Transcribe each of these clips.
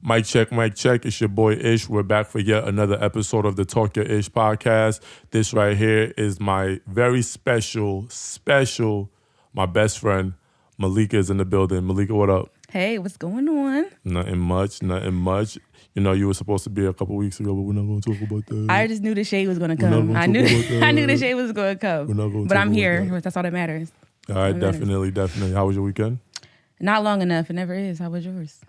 Mic check, mic check. It's your boy Ish. We're back for yet another episode of the TalkYoIsh podcast. This right here is my very special, my best friend, Malika is in the building. Malika, what up? Hey, what's going on? Nothing much. You know, you were supposed to be a couple weeks ago, but we're not going to talk about that. I just knew the shade was going to come. I knew the shade was going to come. We're not going to But talk I'm about here. that. That's all that matters. All right, definitely. How was your weekend? Not long enough. It never is. How was yours?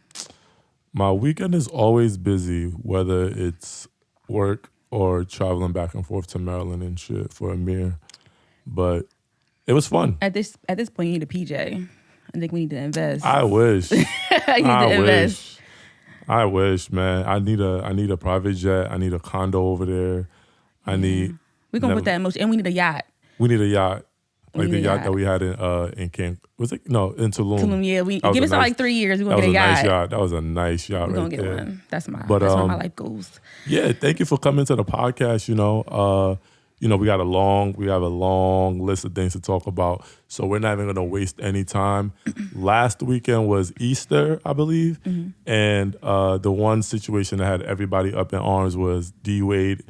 My weekend is always busy, whether it's work or traveling back and forth to Maryland and shit for Amir. But it was fun. At this point, you need a PJ. I think we need to invest. I wish. Invest. I wish, man. I need a private jet. I need a condo over there. We're gonna put that in motion, and we need a yacht. We need a yacht. Like the yacht that we had in Cancun. Was it? No, in Tulum. Tulum, yeah. Give us like 3 years. We're gonna get a yacht. Nice yacht. That was a nice yacht. We're right gonna get there. one. That's one of my life goals. Yeah, thank you for coming to the podcast. We have a long list of things to talk about. So we're not even gonna waste any time. Last weekend was Easter, I believe, and the one situation that had everybody up in arms was D Wade.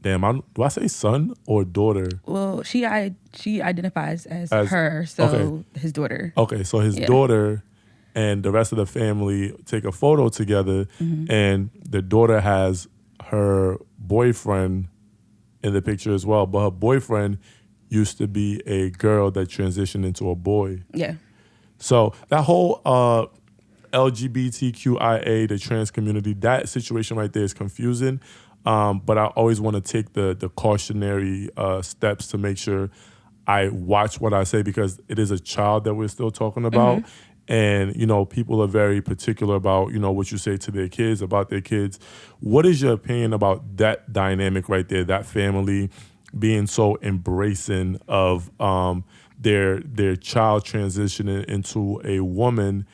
Damn, do I say son or daughter? Well, she identifies as her, so okay. His daughter. Okay, so his daughter and the rest of the family take a photo together, and the daughter has her boyfriend in the picture as well. But her boyfriend used to be a girl that transitioned into a boy. Yeah. So that whole LGBTQIA, the trans community, that situation right there is confusing. But I always want to take the cautionary steps to make sure I watch what I say, because it is a child that we're still talking about. And, people are very particular about, what you say to their kids, about their kids. What is your opinion about that dynamic right there, that family being so embracing of their child transitioning into a woman,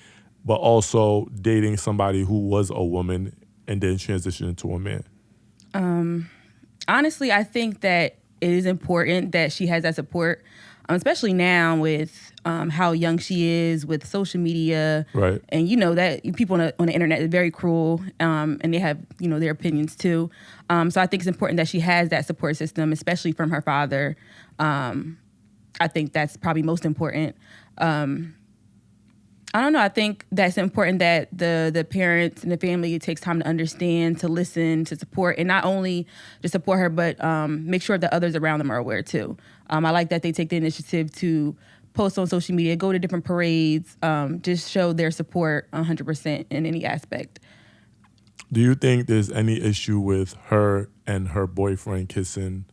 but also dating somebody who was a woman and then transitioning into a man? Honestly, I think that it is important that she has that support, especially now with how young she is with social media. Right. And that people on the internet are very cruel, and they have, their opinions too. So I think it's important that she has that support system, especially from her father. I think that's probably most important. I don't know. I think that's important that the parents and the family takes time to understand, to listen, to support, and not only just support her, but make sure that others around them are aware too. I like that they take the initiative to post on social media, go to different parades, just show their support 100% in any aspect. Do you think there's any issue with her and her boyfriend kissing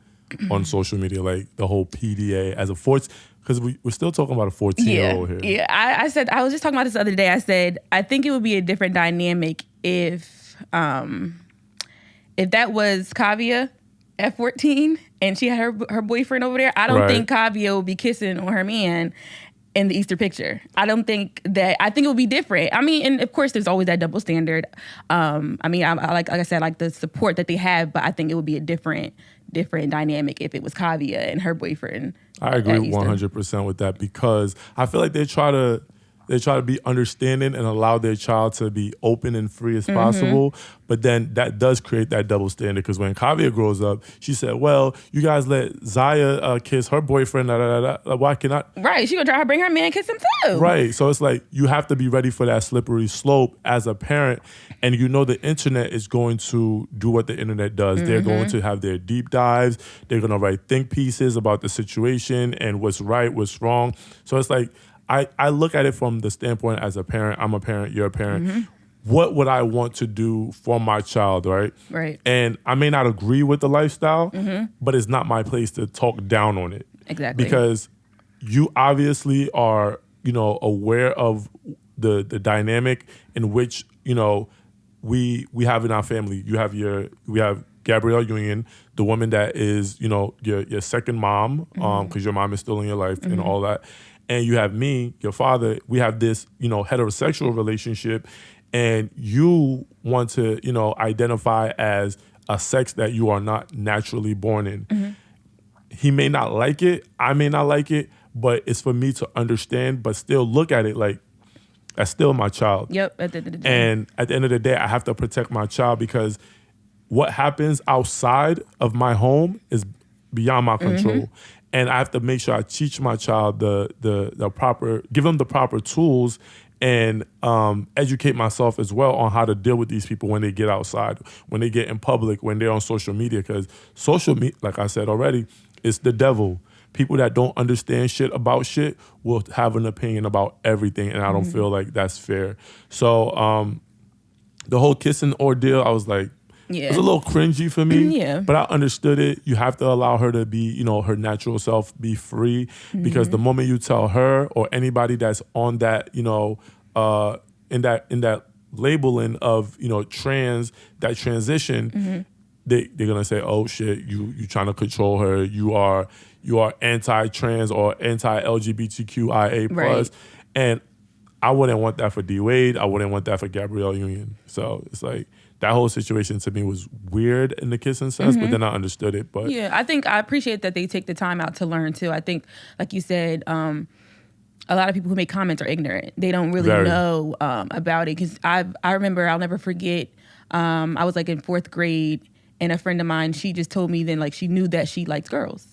on social media, like the whole PDA as a 14? Because we're still talking about a 14-year-old here. Yeah, I was just talking about this the other day. I said, I think it would be a different dynamic if that was Kavia at 14 and she had her boyfriend over there. I don't think Kavia would be kissing on her man in the Easter picture. I think it would be different. I mean, and of course there's always that double standard. I like I said, like the support that they have, but I think it would be a different dynamic if it was Kavia and her boyfriend. I agree 100% with that, because I feel like they try to be understanding and allow their child to be open and free as possible. But then that does create that double standard, because when Kavia grows up, she said, well, you guys let Zaya kiss her boyfriend. Why cannot? Right. She gonna bring her man, kiss him too. Right. So it's like you have to be ready for that slippery slope as a parent. And the internet is going to do what the internet does. They're going to have their deep dives. They're going to write think pieces about the situation and what's right, what's wrong. So it's like, I look at it from the standpoint as a parent. I'm a parent, you're a parent. What would I want to do for my child, right? Right. And I may not agree with the lifestyle, but it's not my place to talk down on it. Exactly. Because you obviously are, aware of the dynamic in which, we have in our family. We have Gabrielle Union, the woman that is, your second mom, because your mom is still in your life and all that. And you have me, your father. We have this, heterosexual relationship, and you want to, identify as a sex that you are not naturally born in. He may not like it. I may not like it, but it's for me to understand, but still look at it like, That's still my child. Yep. At the end of the day. And at the end of the day, I have to protect my child because what happens outside of my home is beyond my control. And I have to make sure I teach my child the proper, give them the proper tools and educate myself as well on how to deal with these people when they get outside, when they get in public, when they're on social media. Because social media, like I said already, it's the devil. People that don't understand shit about shit will have an opinion about everything, and I don't feel like that's fair. So the whole kissing ordeal, I was like, it was a little cringy for me, Yeah. but I understood it. You have to allow her to be, her natural self, be free, because the moment you tell her or anybody that's on that, in that labeling of, trans, that transition, they're gonna say, oh shit, you trying to control her. You are anti-trans or anti-LGBTQIA plus, Right. and I wouldn't want that for D Wade. I wouldn't want that for Gabrielle Union. So it's like that whole situation to me was weird in the kissing sense, but then I understood it. But Yeah, I think I appreciate that they take the time out to learn too. I think, like you said, a lot of people who make comments are ignorant. They don't really know about it. Because I remember, I'll never forget. I was like in 4th grade, and a friend of mine, she just told me then like she knew that she liked girls.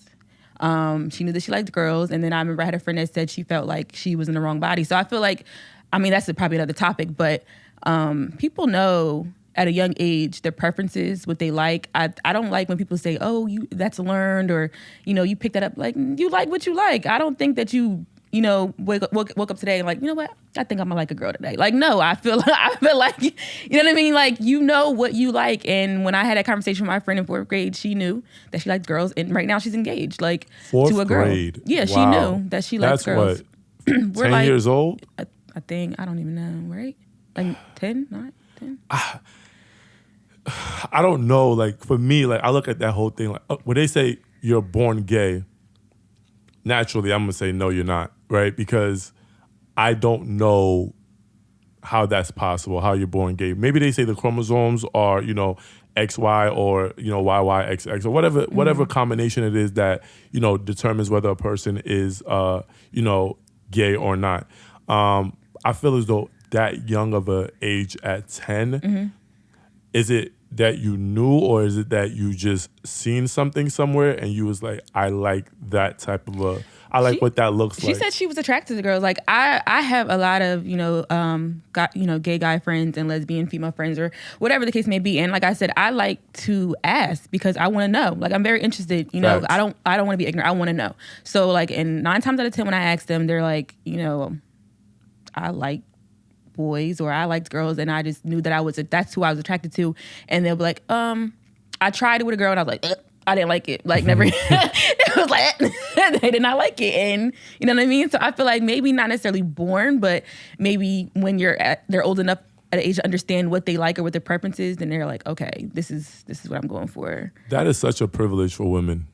She knew that she liked girls, and then I remember I had a friend that said she felt like she was in the wrong body. So I feel like, I mean, that's probably another topic, but people know at a young age their preferences, what they like. I don't like when people say, "Oh, that's learned," or you pick that up. Like, you like what you like. I don't think that you woke up today and like, you know what? I think I'm gonna like a girl today. Like, no, I feel like, you know what I mean? Like, what you like. And when I had that conversation with my friend in 4th grade, she knew that she liked girls, and right now she's engaged, like, to a girl. Grade. Yeah, Wow. she knew that she liked girls. That's what, 10 years old? I think, I don't even know, right? Like 10, not 10. I don't know. Like, for me, like, I look at that whole thing, like, when they say you're born gay, naturally, I'm going to say, no, you're not, right? Because I don't know how that's possible, how you're born gay. Maybe they say the chromosomes are, XY or, YYXX or whatever combination it is that, determines whether a person is, gay or not. I feel as though that young of a age at 10, is it that you knew, or is it that you just seen something somewhere and you was like, I like that type of what that looks like? She said she was attracted to girls. Like, I have a lot of, gay guy friends and lesbian female friends or whatever the case may be. And like I said, I like to ask because I want to know. Like, I'm very interested, Facts. I don't want to be ignorant. I want to know. So like, and 9 times out of 10 when I ask them, they're like, I like boys or I liked girls, and I just knew that that's who I was attracted to. And they'll be like, I tried it with a girl and I was like, I didn't like it. Like, never. It was like, they did not like it. And you know what I mean? So I feel like maybe not necessarily born, but maybe when they're old enough at an age to understand what they like or what their preference is, then they're like, okay, this is what I'm going for. That is such a privilege for women.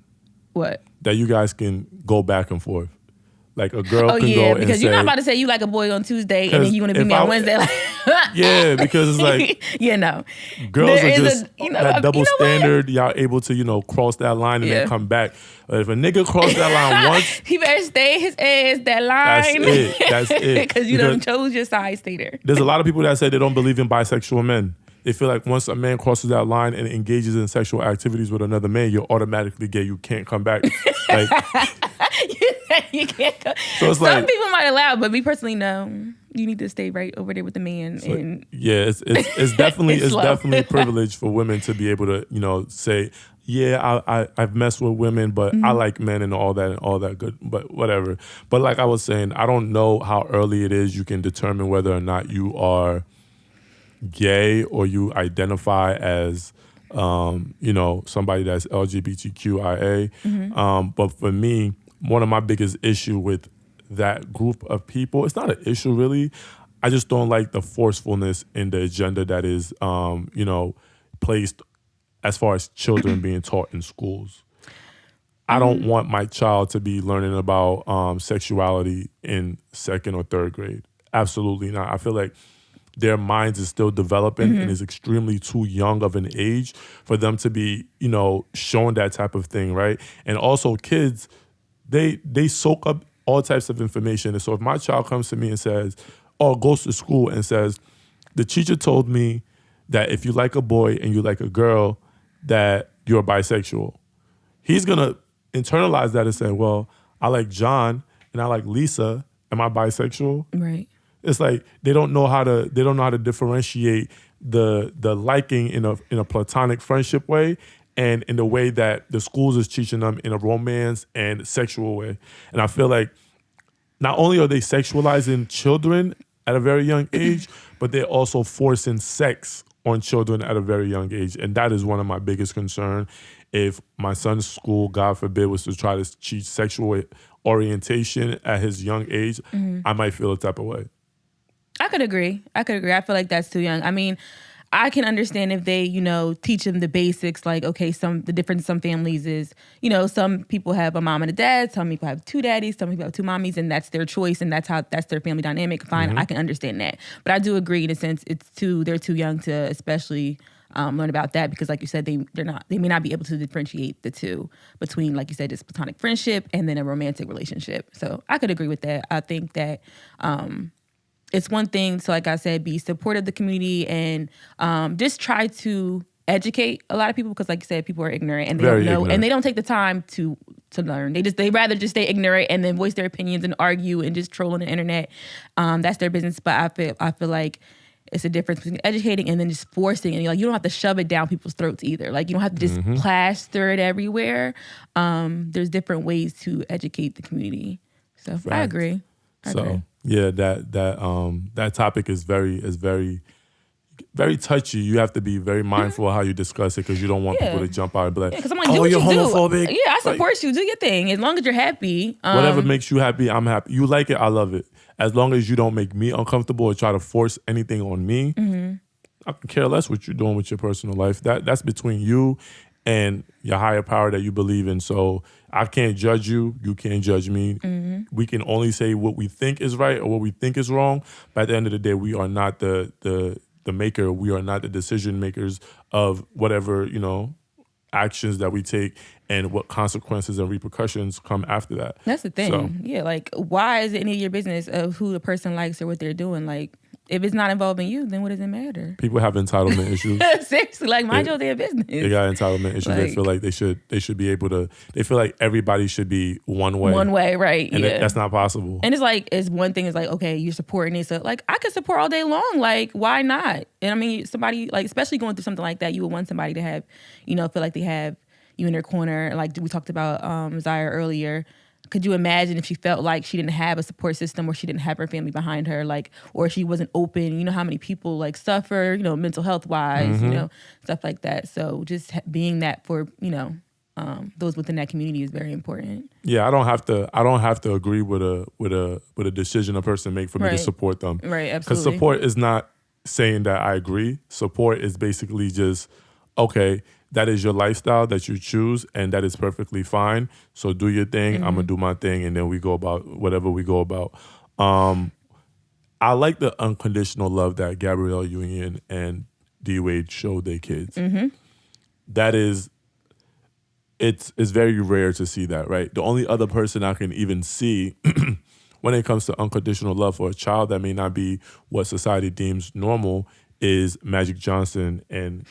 What? That you guys can go back and forth. Like, a girl can go and say... Oh, yeah, because you're not about to say you like a boy on Tuesday and then you're going to be me on Wednesday. Like, yeah, because it's like... no. Girls are just... that double standard, y'all able to, cross that line and then come back. But if a nigga cross that line once... he better stay his ass that line. That's it. Because you done chose your side, stay there. There's a lot of people that say they don't believe in bisexual men. They feel like once a man crosses that line and engages in sexual activities with another man, you're automatically gay. You can't come back. Like... You can't go. So it's some people might allow, but me personally, no. You need to stay right over there with the man. So, and yeah, it's definitely it's definitely a privilege for women to be able to say, yeah, I've messed with women, but I like men and all that good, but whatever. But like I was saying, I don't know how early it is you can determine whether or not you are gay or you identify as somebody that's LGBTQIA. But for me, one of my biggest issue with that group of people, it's not an issue really. I just don't like the forcefulness in the agenda that is, placed as far as children being taught in schools. I don't want my child to be learning about sexuality in 2nd or 3rd grade. Absolutely not. I feel like their minds is still developing and is extremely too young of an age for them to be, shown that type of thing, right? And also kids, they soak up all types of information. And so if my child comes to me and says, or goes to school and says, the teacher told me that if you like a boy and you like a girl, that you're bisexual. He's going to internalize that and say, well, I like John and I like Lisa. Am I bisexual? Right. It's like they don't know how to differentiate the liking in a platonic friendship way and in the way that the schools is teaching them in a romance and sexual way. And I feel like not only are they sexualizing children at a very young age, but they're also forcing sex on children at a very young age. And that is one of my biggest concerns. If my son's school, God forbid, was to try to teach sexual orientation at his young age, I might feel a type of way. I could agree. I feel like that's too young. I mean, I can understand if they, teach them the basics, like, okay, the difference in some families is, some people have a mom and a dad, some people have two daddies, some people have two mommies, and that's their choice, and that's their family dynamic. Fine, I can understand that. But I do agree in a sense they're too young to especially learn about that because, like you said, they may not be able to differentiate the two between, like you said, this platonic friendship and then a romantic relationship. So I could agree with that. I think that it's one thing to, like I said, be supportive of the community and just try to educate a lot of people because, like you said, people are ignorant and they don't know ignorant. And they don't take the time to learn. They rather just stay ignorant and then voice their opinions and argue and just troll on the internet. That's their business. But I feel like it's a difference between educating and then just forcing. And you don't have to shove it down people's throats either. Like, you don't have to just plaster it everywhere. There's different ways to educate the community. So right. I agree. Yeah, that topic is very very touchy. You have to be very mindful of how you discuss it because you don't want people to jump out and be like, because I'm like, you're homophobic. Yeah, I support you. Do your thing. As long as you're happy. Whatever makes you happy, I'm happy. You like it, I love it. As long as you don't make me uncomfortable or try to force anything on me, I can care less what you're doing with your personal life. That's between you and your higher power that you believe in. So I can't judge you. You can't judge me. We can only say what we think is right or what we think is wrong. But at the end of the day, we are not the maker. We are not the decision makers of whatever, actions that we take and what consequences and repercussions come after that. That's the thing. So, yeah, like, why is it any of your business of who the person likes or what they're doing? Like, if it's not involving you, then what does it matter? People have entitlement issues. Seriously, like, mind your damn business. They got entitlement issues. They feel like they should be able to. They feel like everybody should be one way. One way, right? And that's not possible. And it's one thing is like, okay, you're supporting it, so like I could support all day long. Like, why not? And I mean, somebody like, especially going through something like that, you would want somebody to have, feel like they have you in their corner. Like we talked about Zaya earlier. Could you imagine if she felt like she didn't have a support system or she didn't have her family behind her, like, or she wasn't open? You know how many people like suffer, mental health wise, stuff like that. So just being that for, those within that community is very important. Yeah, I don't have to agree with a decision a person make for me to support them. Right, absolutely. Because support is not saying that I agree. Support is basically just, okay, that is your lifestyle that you choose, and that is perfectly fine. So do your thing. I'm gonna do my thing, and then we go about whatever we go about. I like the unconditional love that Gabrielle Union and D Wade showed their kids. That is, it's very rare to see that, right? The only other person I can even see when it comes to unconditional love for a child that may not be what society deems normal is Magic Johnson and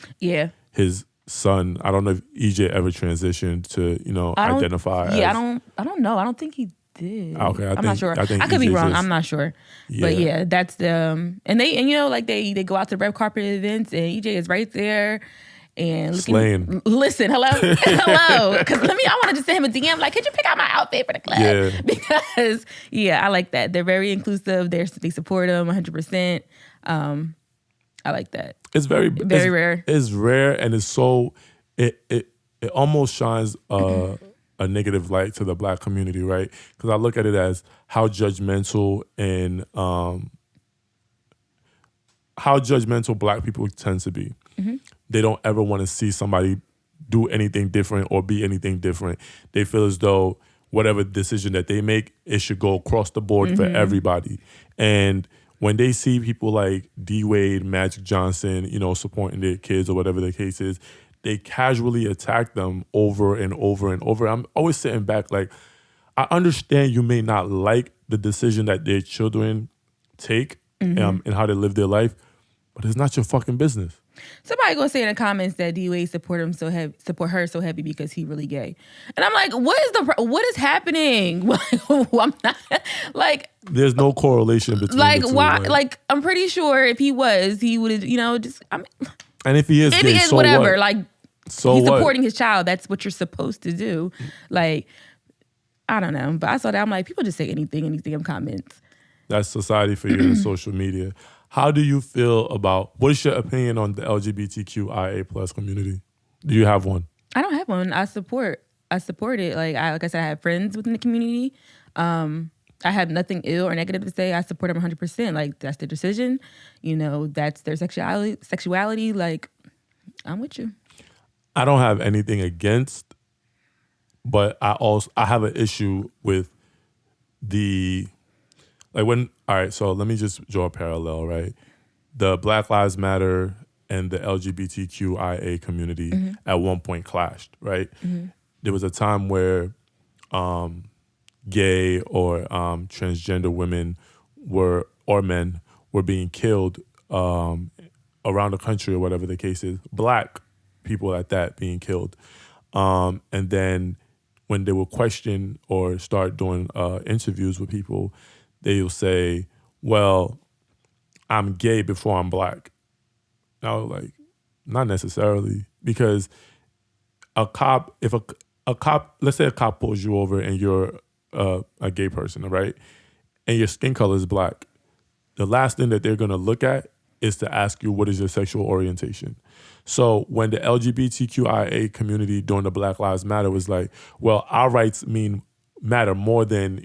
his son. I don't know if EJ ever transitioned to, identify as... Yeah, I don't know. I don't think he did. Okay, I'm not sure. I could be wrong. I'm not sure. Yeah. But yeah, that's the... And they go out to red carpet events and EJ is right there and slaying. Listen, hello? Hello. Because I want to just send him a DM like, could you pick out my outfit for the club? Yeah. Because, I like that. They're very inclusive. They support him 100%. I like that. It's very rare. It's rare, and it's so it almost shines a negative light to the Black community, right? Because I look at it as how judgmental and how judgmental Black people tend to be. They don't ever want to see somebody do anything different or be anything different. They feel as though whatever decision that they make, it should go across the board for everybody. And when they see people like D Wade, Magic Johnson, supporting their kids or whatever the case is, they casually attack them over and over and over. I'm always sitting back like, I understand you may not like the decision that their children take and how they live their life, but it's not your fucking business. Somebody gonna say in the comments that DOA support her so heavy because he really gay, and I'm like, what is happening? I'm not like. There's no correlation between like the two, why. Like I'm pretty sure if he was, he would have just. I mean, and if he is, gay, so whatever. what? Like so he's what? supporting his child. That's what you're supposed to do. Like I don't know, but I saw that. I'm like, people just say anything in these damn comments. That's society for you in social media. How do you feel about, what is your opinion on the LGBTQIA plus community? Do you have one? I don't have one. I support it. Like I said, I have friends within the community. I have nothing ill or negative to say. I support them 100%. Like that's their decision. That's their sexuality. Like I'm with you. I don't have anything against, but I have an issue with all right, so let me just draw a parallel, right? The Black Lives Matter and the LGBTQIA community at one point clashed, right? There was a time where gay or transgender women or men were being killed around the country or whatever the case is. Black people at that being killed. And then when they will question or start doing interviews with people, they'll say, well, I'm gay before I'm black. And I was like, not necessarily. Because if a cop, let's say a cop pulls you over and you're a gay person, right? And your skin color is black. The last thing that they're going to look at is to ask you, what is your sexual orientation? So when the LGBTQIA community during the Black Lives Matter was like, well, our rights matter more than,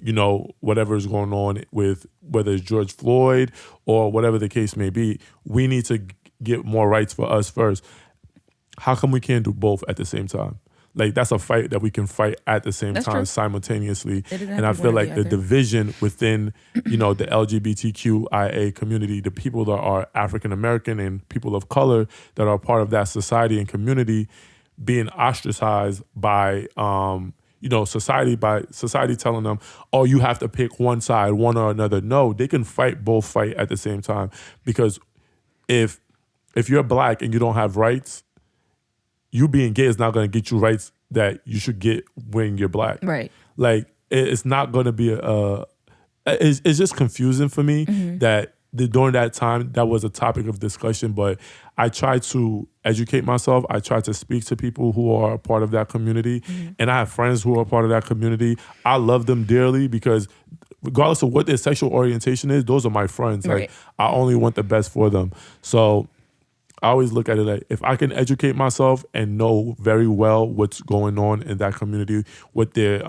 whatever is going on with whether it's George Floyd or whatever the case may be. We need to get more rights for us first. How come we can't do both at the same time? Like that's a fight that we can fight at the same time simultaneously. And I feel like the division within, the LGBTQIA community, the people that are African American and people of color that are part of that society and community being ostracized by society telling them, oh, you have to pick one side, one or another. No, they can both fight at the same time. Because if you're black and you don't have rights, you being gay is not going to get you rights that you should get when you're black. Right. Like it's not going to be it's just confusing for me that during that time that was a topic of discussion. But I try to educate myself. I try to speak to people who are a part of that community, and I have friends who are part of that community. I love them dearly because regardless of what their sexual orientation is, those are my friends. Right. Like I only want the best for them. So I always look at it like, if I can educate myself and know very well what's going on in that community, what their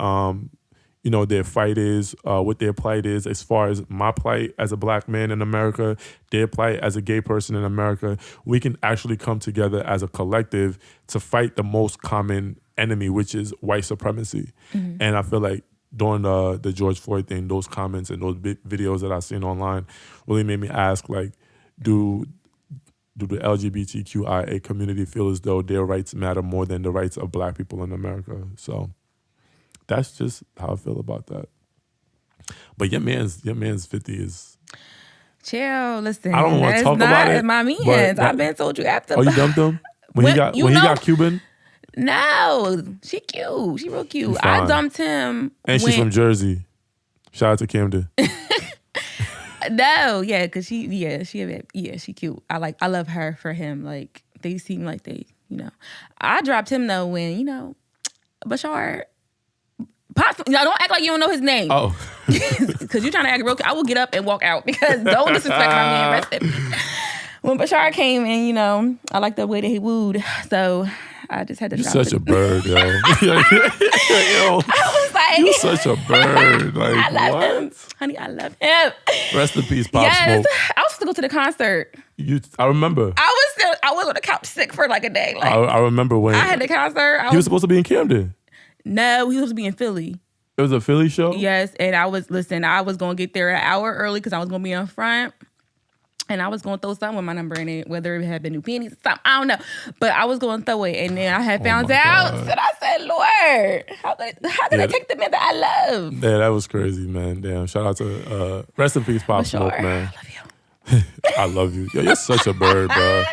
their fight is, what their plight is, as far as my plight as a black man in America, their plight as a gay person in America, we can actually come together as a collective to fight the most common enemy, which is white supremacy. And I feel like during the George Floyd thing, those comments and those videos that I've seen online really made me ask, like, do the LGBTQIA community feel as though their rights matter more than the rights of black people in America? So that's just how I feel about that. But your man's 50 is... Chill, listen. I don't want to talk about it. My man's. I've been told you after. Oh, you dumped him? When he got Cuban? No, she cute. She real cute. I dumped him. And she's from Jersey. Shout out to Camden. No, yeah, because she cute. I love her for him. Like they seem like they, I dropped him though when, Bashar. Don't act like you don't know his name. Oh. Because you're trying to act real. I will get up and walk out because don't disrespect my man. Rest in peace. When Bashar came and, I like the way that he wooed. So I just had to drop You're such a bird, yo. Yo. I was like... You're such a bird. Like, I love what? him. Honey, I love him. Rest in peace, Pop yes. Smoke. I was supposed to go to the concert. I remember. I was on the couch sick for like a day. Like I remember when... I had the concert. He was supposed to be in Camden. No, he was supposed to be in Philly. It was a Philly show? Yes, and I was going to get there an hour early because I was going to be in front. And I was going to throw something with my number in it, whether it had been new pennies or something. I don't know. But I was going to throw it. And then I had found out. And I said, Lord, how did I take the man that I love? Yeah, that was crazy, man. Damn. Shout out to... rest in peace, Pop Smoke, man. I love you. I love you. Yo, you're such a bird, bro.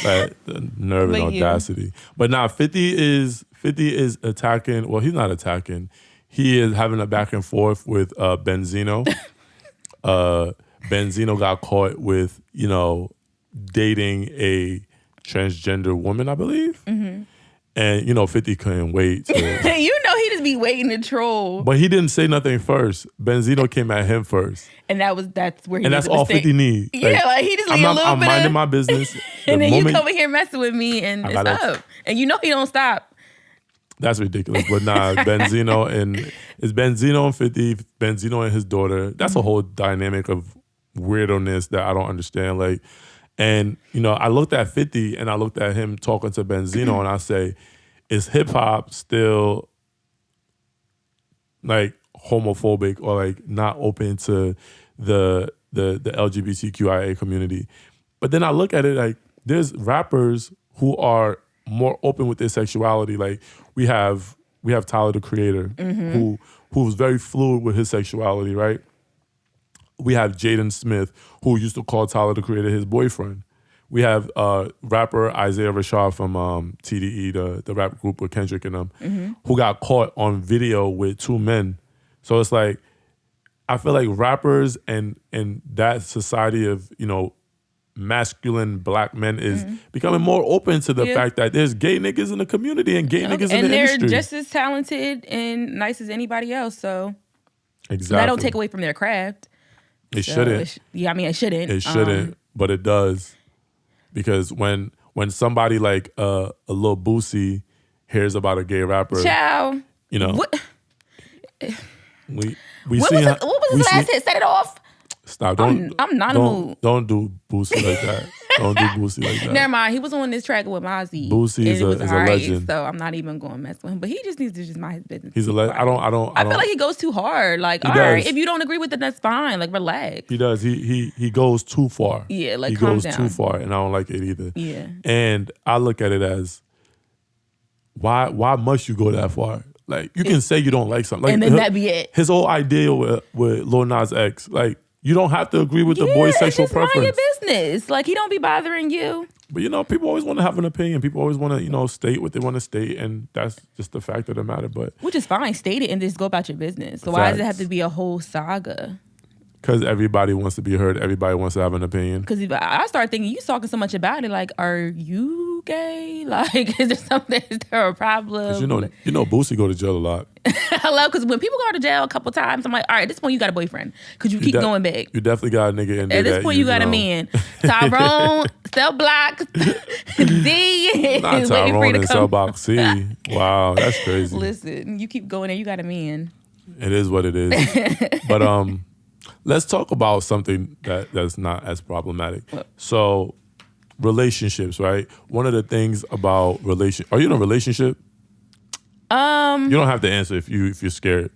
Like, the nerve and But yeah. audacity. But nah, 50 is attacking. Well, he's not attacking. He is having a back and forth with Benzino. Benzino got caught with, dating a transgender woman, I believe. Mm-hmm. And, 50 couldn't wait to... He just be waiting to troll. But he didn't say nothing first. Benzino came at him first. And that's where he And that's all 50 need. Yeah, like he just need a little I'm bit minding of... my business. And then you come in here messing with me and it's up. And he don't stop. That's ridiculous. But nah, Benzino and 50, Benzino and his daughter. That's a whole dynamic of weirdness that I don't understand. Like, and I looked at 50 and I looked at him talking to Benzino and I say, is hip hop still like homophobic or like not open to the LGBTQIA community? But then I look at it like there's rappers who are more open with their sexuality. Like we have Tyler the Creator who's very fluid with his sexuality, right? We have Jaden Smith, who used to call Tyler the Creator his boyfriend. We have rapper Isaiah Rashad from TDE, the rap group with Kendrick and them, who got caught on video with two men. So it's like, I feel like rappers and that society of, masculine black men is becoming more open to the fact that there's gay niggas in the community and gay niggas in the industry. And they're just as talented and nice as anybody else. So exactly. that don't take away from their craft. It shouldn't. It shouldn't. It shouldn't, but it does. Because when somebody like a Lil Boosie hears about a gay rapper, Ciao. What? What was his last hit? Set it off. Stop! I'm not in the mood. Don't do Boosie like that. Don't do Boosie like that. Never mind. He was on this track with Mozzie. Boosie is a legend. So I'm not even going to mess with him. But he just needs to just mind his business. He's a legend. I feel like he goes too hard. Like, all right, if you don't agree with it, that's fine. Like, relax. He does. He goes too far. Yeah, like he calm goes down. too far, and I don't like it either. Yeah. And I look at it as, why must you go that far? Like, you can say you don't like something, like, and then that be it. His whole idea with Lil Nas X, like, you don't have to agree with the boy's sexual preference. Mind your business. Like, he don't be bothering you. But people always want to have an opinion. People always want to, state what they want to state, and that's just the fact of the matter. But which is fine. State it and just go about your business. So why does it have to be a whole saga? Because everybody wants to be heard. Everybody wants to have an opinion. Because I start thinking, you talking so much about it. Like, are you gay? Like, is there something? Is there a problem? Because Boosie go to jail a lot. Hello, because when people go to jail a couple times, I'm like, all right, at this point you got a boyfriend because you keep going back. You definitely got a nigga in there. At this point you got a man. Tyrone, Cell Block, Z. Not Tyrone and Cell Block C. Wow, that's crazy. Listen, you keep going there, you got a man. It is what it is. But let's talk about something that's not as problematic. So, relationships, right? One of the things about are you in a relationship? You don't have to answer if you're scared.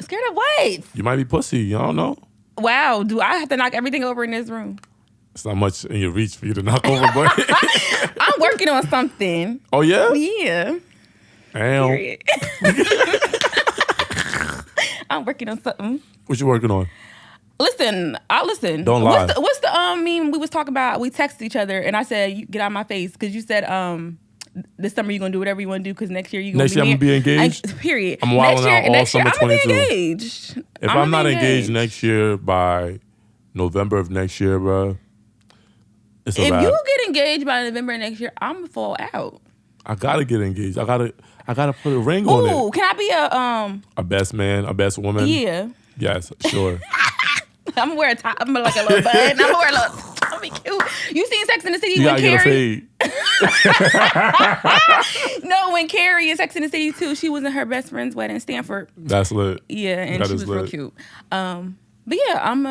Scared of what? You might be pussy. You don't know. Wow. Do I have to knock everything over in this room? It's not much in your reach for you to knock over, but I'm working on something. Oh yeah? Yeah. Damn. I'm working on something. What you working on? Listen, I listen. Don't lie. What's the meme we was talking about? We texted each other and I said, you get out of my face because you said this summer you're gonna do whatever you want to do because next year you're gonna be engaged. Period. I'm wilding out all summer 22. I'm engaged. If I'm not engaged next year by November of next year, bro, it's a wrap. If you get engaged by November next year, I'm gonna fall out. I gotta get engaged. I gotta put a ring on it. Ooh, can I be a best man, a best woman? Yeah. Yes, sure. I'm gonna wear a top. I'm gonna like a little bun. I'm gonna wear a little. I'm gonna be cute. You seen Sex in the City when Carrie? No, when Carrie in Sex in the City too, she was in her best friend's wedding in Stanford. That's lit. Yeah, and she was real cute. But yeah, I'm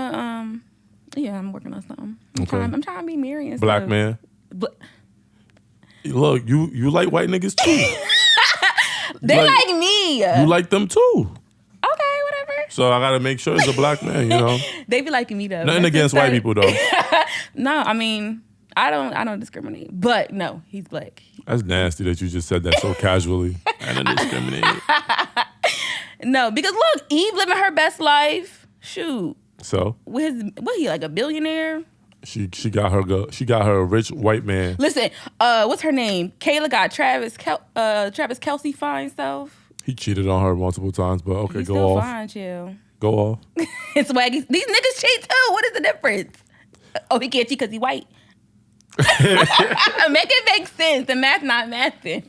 working on something. I'm trying to be married and Black stuff. man. Look, you like white niggas too. They like me. You like them too. Okay, whatever. So I gotta make sure it's a black man, They be liking me though. Nothing against white people though. No, I mean, I don't discriminate. But no, he's black. That's nasty that you just said that so casually. I don't discriminate. No, because look, Eve living her best life. Shoot. So? What he like a billionaire? She got her a rich white man. Listen, what's her name? Kayla got Travis Kelce fine self. He cheated on her multiple times, but okay, He's go still off. fine, chill. Go off. It's swaggy. These niggas cheat too. What is the difference? Oh, he can't cheat because he white. Make it make sense. The math not mathing.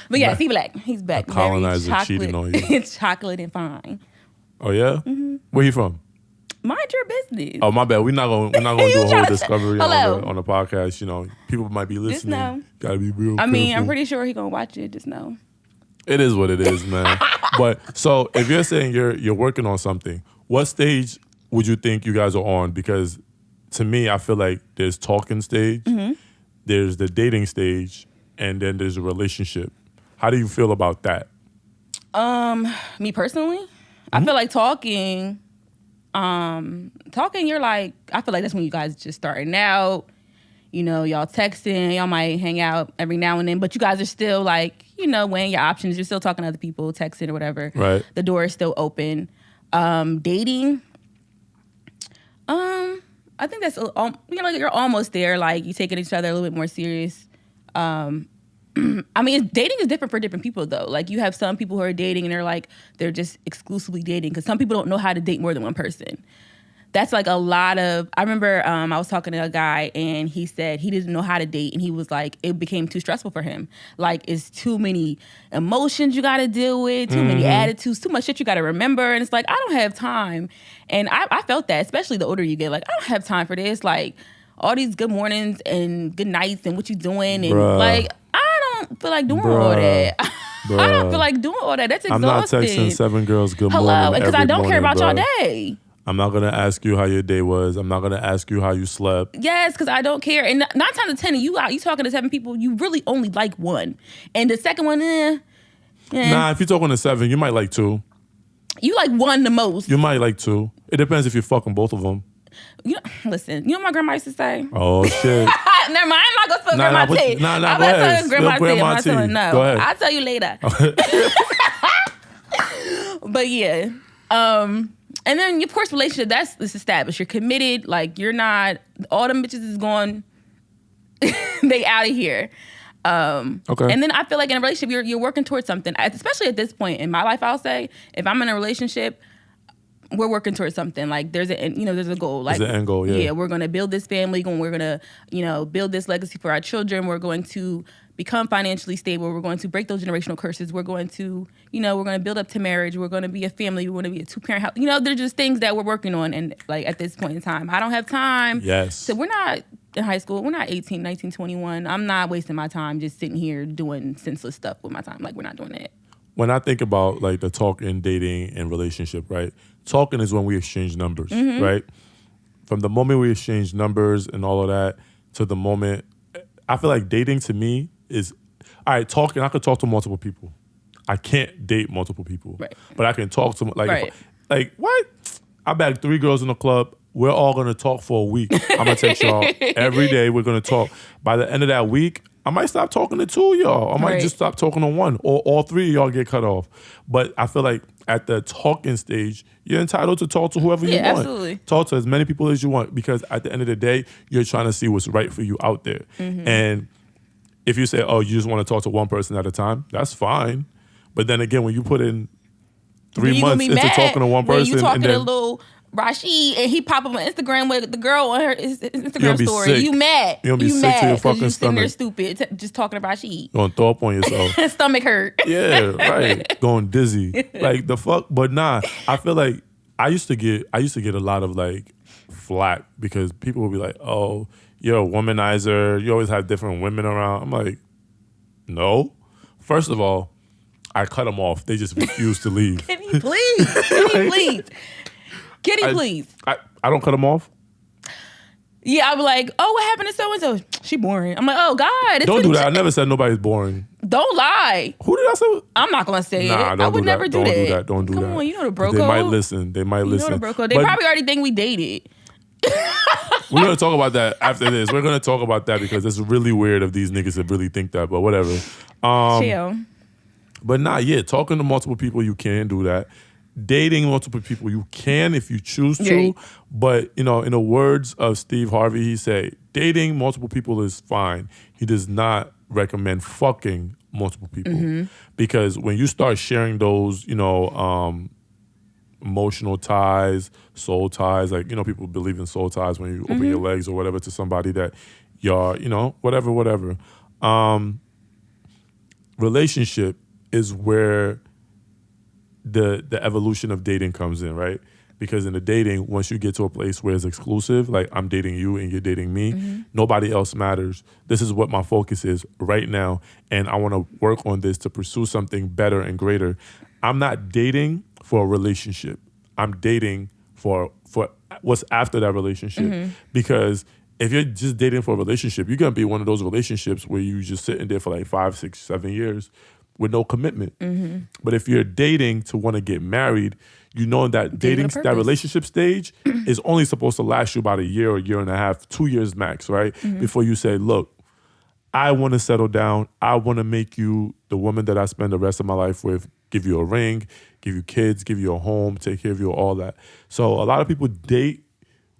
But yes, he black. He's black. A colonizer cheating on you. It's chocolate and fine. Oh yeah? Mm-hmm. Where he from? Mind your business. Oh my bad. We're not gonna do a whole discovery Hello. on the podcast. You know, people might be listening. Just know. Gotta be real. I mean, careful. I'm pretty sure he gonna watch it. Just know. It is what it is, man. But so if you're saying you're working on something, what stage would you think you guys are on? Because to me, I feel like there's talking stage, there's the dating stage, and then there's a relationship. How do you feel about that? Me personally, I feel like talking, you're like, I feel like that's when you guys just starting out. You know, y'all texting, y'all might hang out every now and then, but you guys are still like, you know, weighing your options. You're still talking to other people, texting or whatever. Right. The door is still open. Dating, I think that's, you know, like you're almost there. Like you taking each other a little bit more serious. I mean, dating is different for different people, though. Like, you have some people who are dating and they're just exclusively dating because some people don't know how to date more than one person. That's like a lot of, I remember I was talking to a guy and he said he didn't know how to date and he was like, it became too stressful for him. Like, it's too many emotions you got to deal with, too many attitudes, too much shit you got to remember. And it's like, I don't have time. And I felt that, especially the older you get. Like, I don't have time for this. Like, all these good mornings and good nights and what you doing. And like, I don't feel like doing all that. I don't feel like doing all that. That's exhausting. I'm not texting 7 girls good morning. Hello, because I don't care about bro. y'all day. I'm not gonna ask you how your day was. I'm not gonna ask you how you slept. Yes, because I don't care. And 9 times out of 10, you talking to 7 people, you really only like one, and the second one, Nah, if you're talking to 7, you might like 2. You like one the most. You might like 2. It depends if you're fucking both of them. Listen, you know what my grandma used to say? Oh shit. Never mind, I'm not gonna spill grandma tea. Nah, I'm go not ahead. telling grandma tea. I'm not tea. telling no. Go ahead. I'll tell you later. But yeah. And then, of course, relationship, that's established. You're committed. Like, you're not, all them bitches is gone. They out of here. Okay. And then I feel like in a relationship, you're working towards something. Especially at this point in my life, I'll say, if I'm in a relationship, we're working towards something. Like, there's a goal. Like, there's an end goal, yeah. Yeah, we're going to build this family. We're going to, build this legacy for our children. We're going to become financially stable. We're going to break those generational curses. We're going to, we're going to build up to marriage. We're going to be a family. We're going to be a 2-parent house. They're just things that we're working on. And like at this point in time, I don't have time. Yes. So we're not in high school. We're not 18, 19, 21. I'm not wasting my time just sitting here doing senseless stuff with my time. Like, we're not doing that. When I think about like the talking, dating, and relationship, right? Talking is when we exchange numbers, right? From the moment we exchange numbers and all of that to the moment, I feel like dating to me is, all right, talking, I could talk to multiple people. I can't date multiple people. Right. But I can talk to, like, Right. like what? I bagged 3 girls in the club. We're all going to talk for a week. I'm going to text y'all every day. We're going to talk. By the end of that week, I might stop talking to 2 of y'all. I might just stop talking to 1, or all 3 of y'all get cut off. But I feel like at the talking stage, you're entitled to talk to whoever you want. Absolutely. Talk to as many people as you want, because at the end of the day, you're trying to see what's right for you out there. And if you say, oh, you just want to talk to one person at a time, that's fine. But then again, when you put in 3 months into talking to one person, when you talking and then, to little Rashid and he pop up on Instagram with the girl on his Instagram gonna be story, sick. you mad? You're gonna be you sick mad to your fucking you sitting there stomach. stupid, just talking to Rashid. you're gonna throw up on yourself. Stomach hurt. Yeah, right. Going dizzy. Like the fuck. But nah, I feel like I used to get a lot of like flack because people would be like, oh, you're a womanizer. You always have different women around. I'm like, no. First of all, I cut them off. They just refuse to leave. Can he please? Can he please? Can he please? I don't cut them off. Yeah, I'd be like, oh, what happened to so-and-so? She boring. I'm like, oh, God. Don't do that. I never said nobody's boring. Don't lie. Who did I say? I'm not going to say it. I would never do that. Don't do that. Come on, you know the bro code. They might listen. They might listen. You know the bro code. They probably already think we dated. We're going to talk about that after this. We're going to talk about that because it's really weird if these niggas that really think that, but whatever. Chill. But nah, yeah, talking to multiple people, you can do that. dating multiple people. You can if you choose to, Right. but in the words of Steve Harvey, he say dating multiple people is fine. He does not recommend fucking multiple people because when you start sharing those, emotional ties, soul ties, like people believe in soul ties when you open your legs or whatever to somebody that you're, whatever. Relationship is where the evolution of dating comes in, right? Because in the dating, once you get to a place where it's exclusive, like I'm dating you and you're dating me, nobody else matters. This is what my focus is right now, and I want to work on this to pursue something better and greater. I'm not dating for a relationship. I'm dating for what's after that relationship. Because if you're just dating for a relationship, you're gonna be one of those relationships where you just sitting there for like 5, 6, 7 years with no commitment. But if you're dating to want to get married, you know that dating, that relationship stage is only supposed to last you about a year or year and a half, 2 years max, right? Before you say, look, I want to settle down. I want to make you the woman that I spend the rest of my life with, give you a ring, give you kids, give you a home, take care of you, all that. So a lot of people date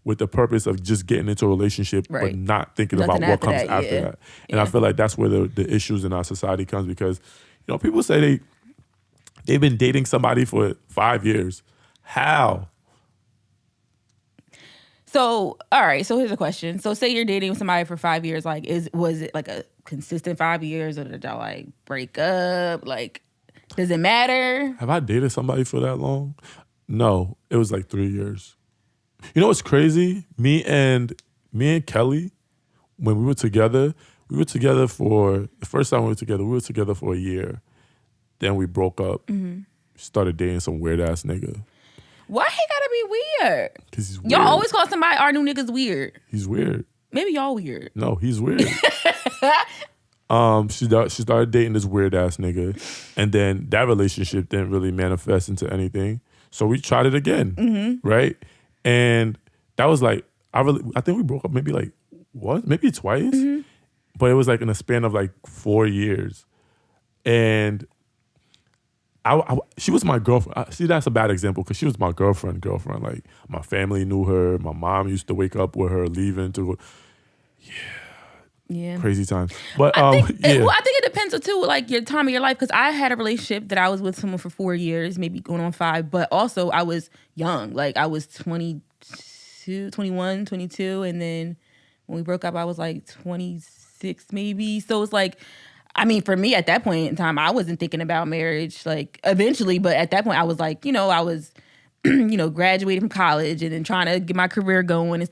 with the purpose of just getting into a relationship, but not thinking about what comes after that. And I feel like that's where the issues in our society comes because, people say they've been dating somebody for 5 years. How? So, all right. So here's a question. So say you're dating somebody for 5 years. Like, was it like a consistent 5 years, or did y'all like break up? Like, does it matter? Have I dated somebody for that long? No, it was like 3 years. You know what's crazy? Me and Kelly, when we were together for the first time we were together for a year. Then we broke up. Started dating some weird ass nigga. Why he gotta be weird? Because he's weird. Y'all always call somebody our new niggas weird. He's weird. Maybe y'all weird. No, he's weird. She started dating this weird ass nigga, and then that relationship didn't really manifest into anything. So we tried it again, right? And that was like I think we broke up maybe like maybe twice, but it was like in a span of like 4 years, and she was my girlfriend. See, that's a bad example because she was my girlfriend. Like my family knew her. My mom used to wake up with her leaving to. Yeah. Crazy times. But I think it depends too, like your time of your life. Because I had a relationship that I was with someone for 4 years, maybe going on 5. But also I was young. Like I was 21, 22. And then when we broke up, I was like 26 maybe. So it's like, I mean, for me at that point in time, I wasn't thinking about marriage, like eventually. But at that point I was like, I was, graduating from college and then trying to get my career going. And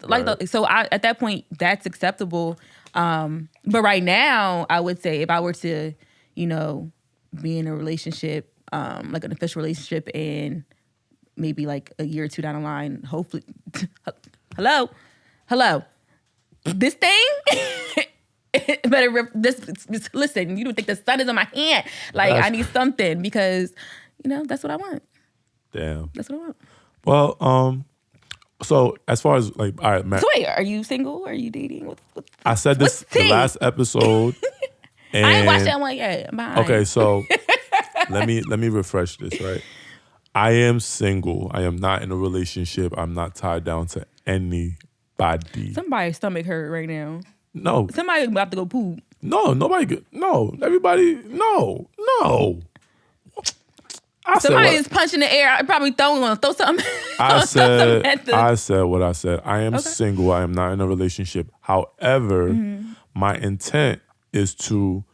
so at that point, that's acceptable. But right now, I would say if I were to, be in a relationship, like an official relationship, and maybe like a year or two down the line, hopefully, hello, this thing, better listen. You don't think the sun is on my hand? Like I need something because, that's what I want. Damn, that's what I want. Well, so as far as like, all right, Matt. So wait, are you single? Are you dating? I said this the last episode. And I ain't watched that one yet. I'm behind. Okay, so let me refresh this, right? I am single. I am not in a relationship. I'm not tied down to anybody. Somebody's stomach hurt right now. No. Somebody about to go poop. No, nobody good. No, everybody. No. Somebody is punching the air. I probably throw something. I said what I said. I am single. I am not in a relationship. However, my intent is to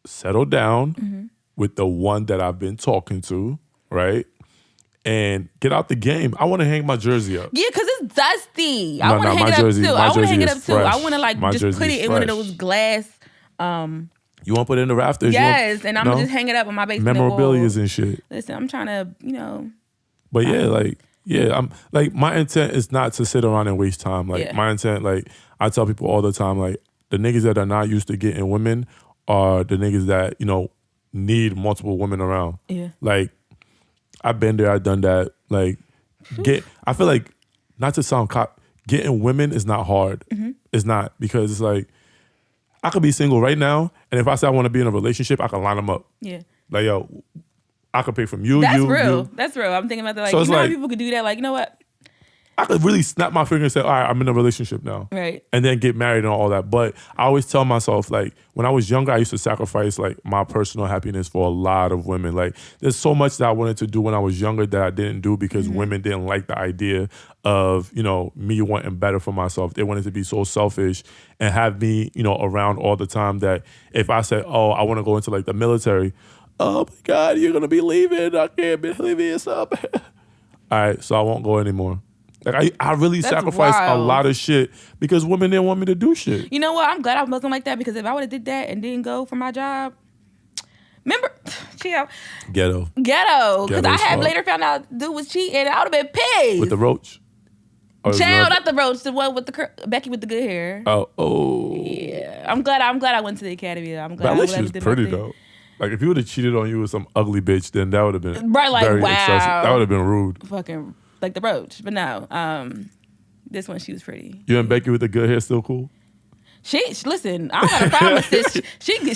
settle down with the one that I've been talking to, right? And get out the game. I want to hang my jersey up. Yeah, because it's dusty. I want to hang it up too. I want to like just put it in one of those glass. You want to put it in the rafters? Yes, and I'm going to just hang it up on my basement memorabilia wall. and shit. Listen, I'm trying to, But I'm like, my intent is not to sit around and waste time. Like my intent, like I tell people all the time, like the niggas that are not used to getting women are the niggas that, need multiple women around. Yeah. Like I've been there, I've done that. Like I feel like, not to sound getting women is not hard. It's not, because it's like, I could be single right now, and if I say I want to be in a relationship, I can line them up. Yeah. Like, yo, I could pick from you. That's you, real. You. That's real. I'm thinking about that. Like, So you it's know how like- people could do that? Like, you know what? I could really snap my finger and say, all right, I'm in a relationship now. Right. And then get married and all that. But I always tell myself, like, when I was younger, I used to sacrifice, like, my personal happiness for a lot of women. Like, there's so much that I wanted to do when I was younger that I didn't do because women didn't like the idea of, you know, me wanting better for myself. They wanted to be so selfish and have me, you know, around all the time that if I said, oh, I want to go into, like, the military, oh, my God, you're going to be leaving. I can't believe this up. All right, so I won't go anymore. Like I really That's sacrificed a wild. lot of shit because women didn't want me to do shit. You know what? I'm glad I wasn't like that because if I would have did that and didn't go for my job, remember, chill, Ghetto. because Ghetto I as had fuck. later found out dude was cheating. I would have been pissed. With the roach. Oh, Child, you not the roach, the one with the Becky with the good hair. oh. Yeah, I'm glad I went to the academy. I'm glad. But at least I'm she glad was I did my pretty thing. though. Like if you would have cheated on you with some ugly bitch, then that would have been Right, like, very wow. excessive. That would have been rude. Fucking like the roach, but no. This one she was pretty. You and Becky with the good hair still cool? She listen. I don't have a problem with this.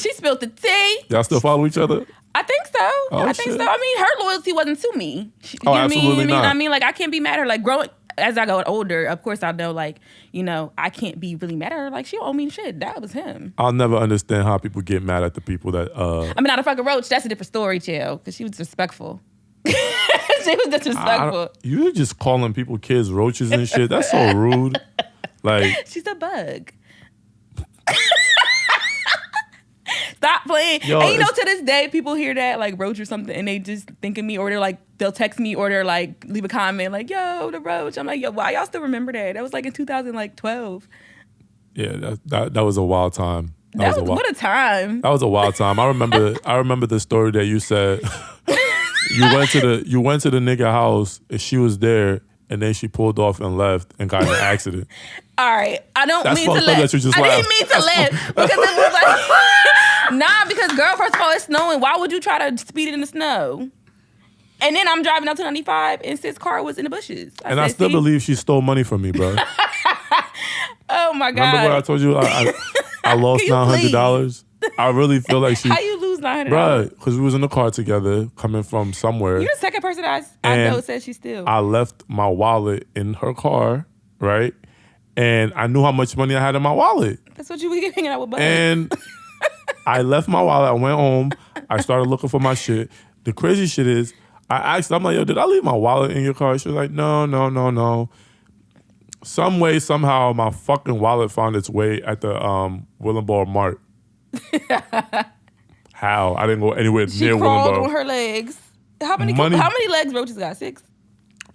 She spilled the tea. Y'all still follow each other? I think so. I think shit. so. I mean, her loyalty wasn't to me. Absolutely not. I mean, like I can't be mad at her. Like growing as I got older, of course I know. Like I can't be really mad at her. Like she don't owe me shit. That was him. I'll never understand how people get mad at the people that I mean, not a fucking roach. That's a different story, chill. Because she was disrespectful. She was disrespectful. You're just calling people kids roaches and shit. That's so rude. Like She's a bug. Stop playing. Yo, and to this day, people hear that like roach or something, and they just think of me, or they'll text me, or they're like leave a comment like, "Yo, the roach." I'm like, "Yo, why y'all still remember that? That was like in 2012." yeah, that was a wild time. What a time. That was a wild time. I remember the story that you said. you went to the nigga house and she was there and then she pulled off and left and got in an accident. All right, I don't That's mean to fucked up laugh. that you just I laughed. didn't mean to laugh because it was like, nah. Because girl, first of all, it's snowing. Why would you try to speed it in the snow? And then I'm driving out to 95 and Sid's car was in the bushes. I still believe she stole money from me, bro. Oh my god! Remember when I told you I lost Can you $900? I really feel like she. How you lose $900? Bruh, because we was in the car together coming from somewhere. You're the second person I And know said she steal. I left my wallet in her car, right? And I knew how much money I had in my wallet. That's what you were hanging out with bugs. And I left my wallet. I went home. I started looking for my shit. The crazy shit is, I asked her, I'm like, yo, did I leave my wallet in your car? She was like, no. Some way, somehow, my fucking wallet found its way at the Willenboro Mart. How? I didn't go anywhere She near crawled Willenboro. on her legs. How many legs roaches got? 6?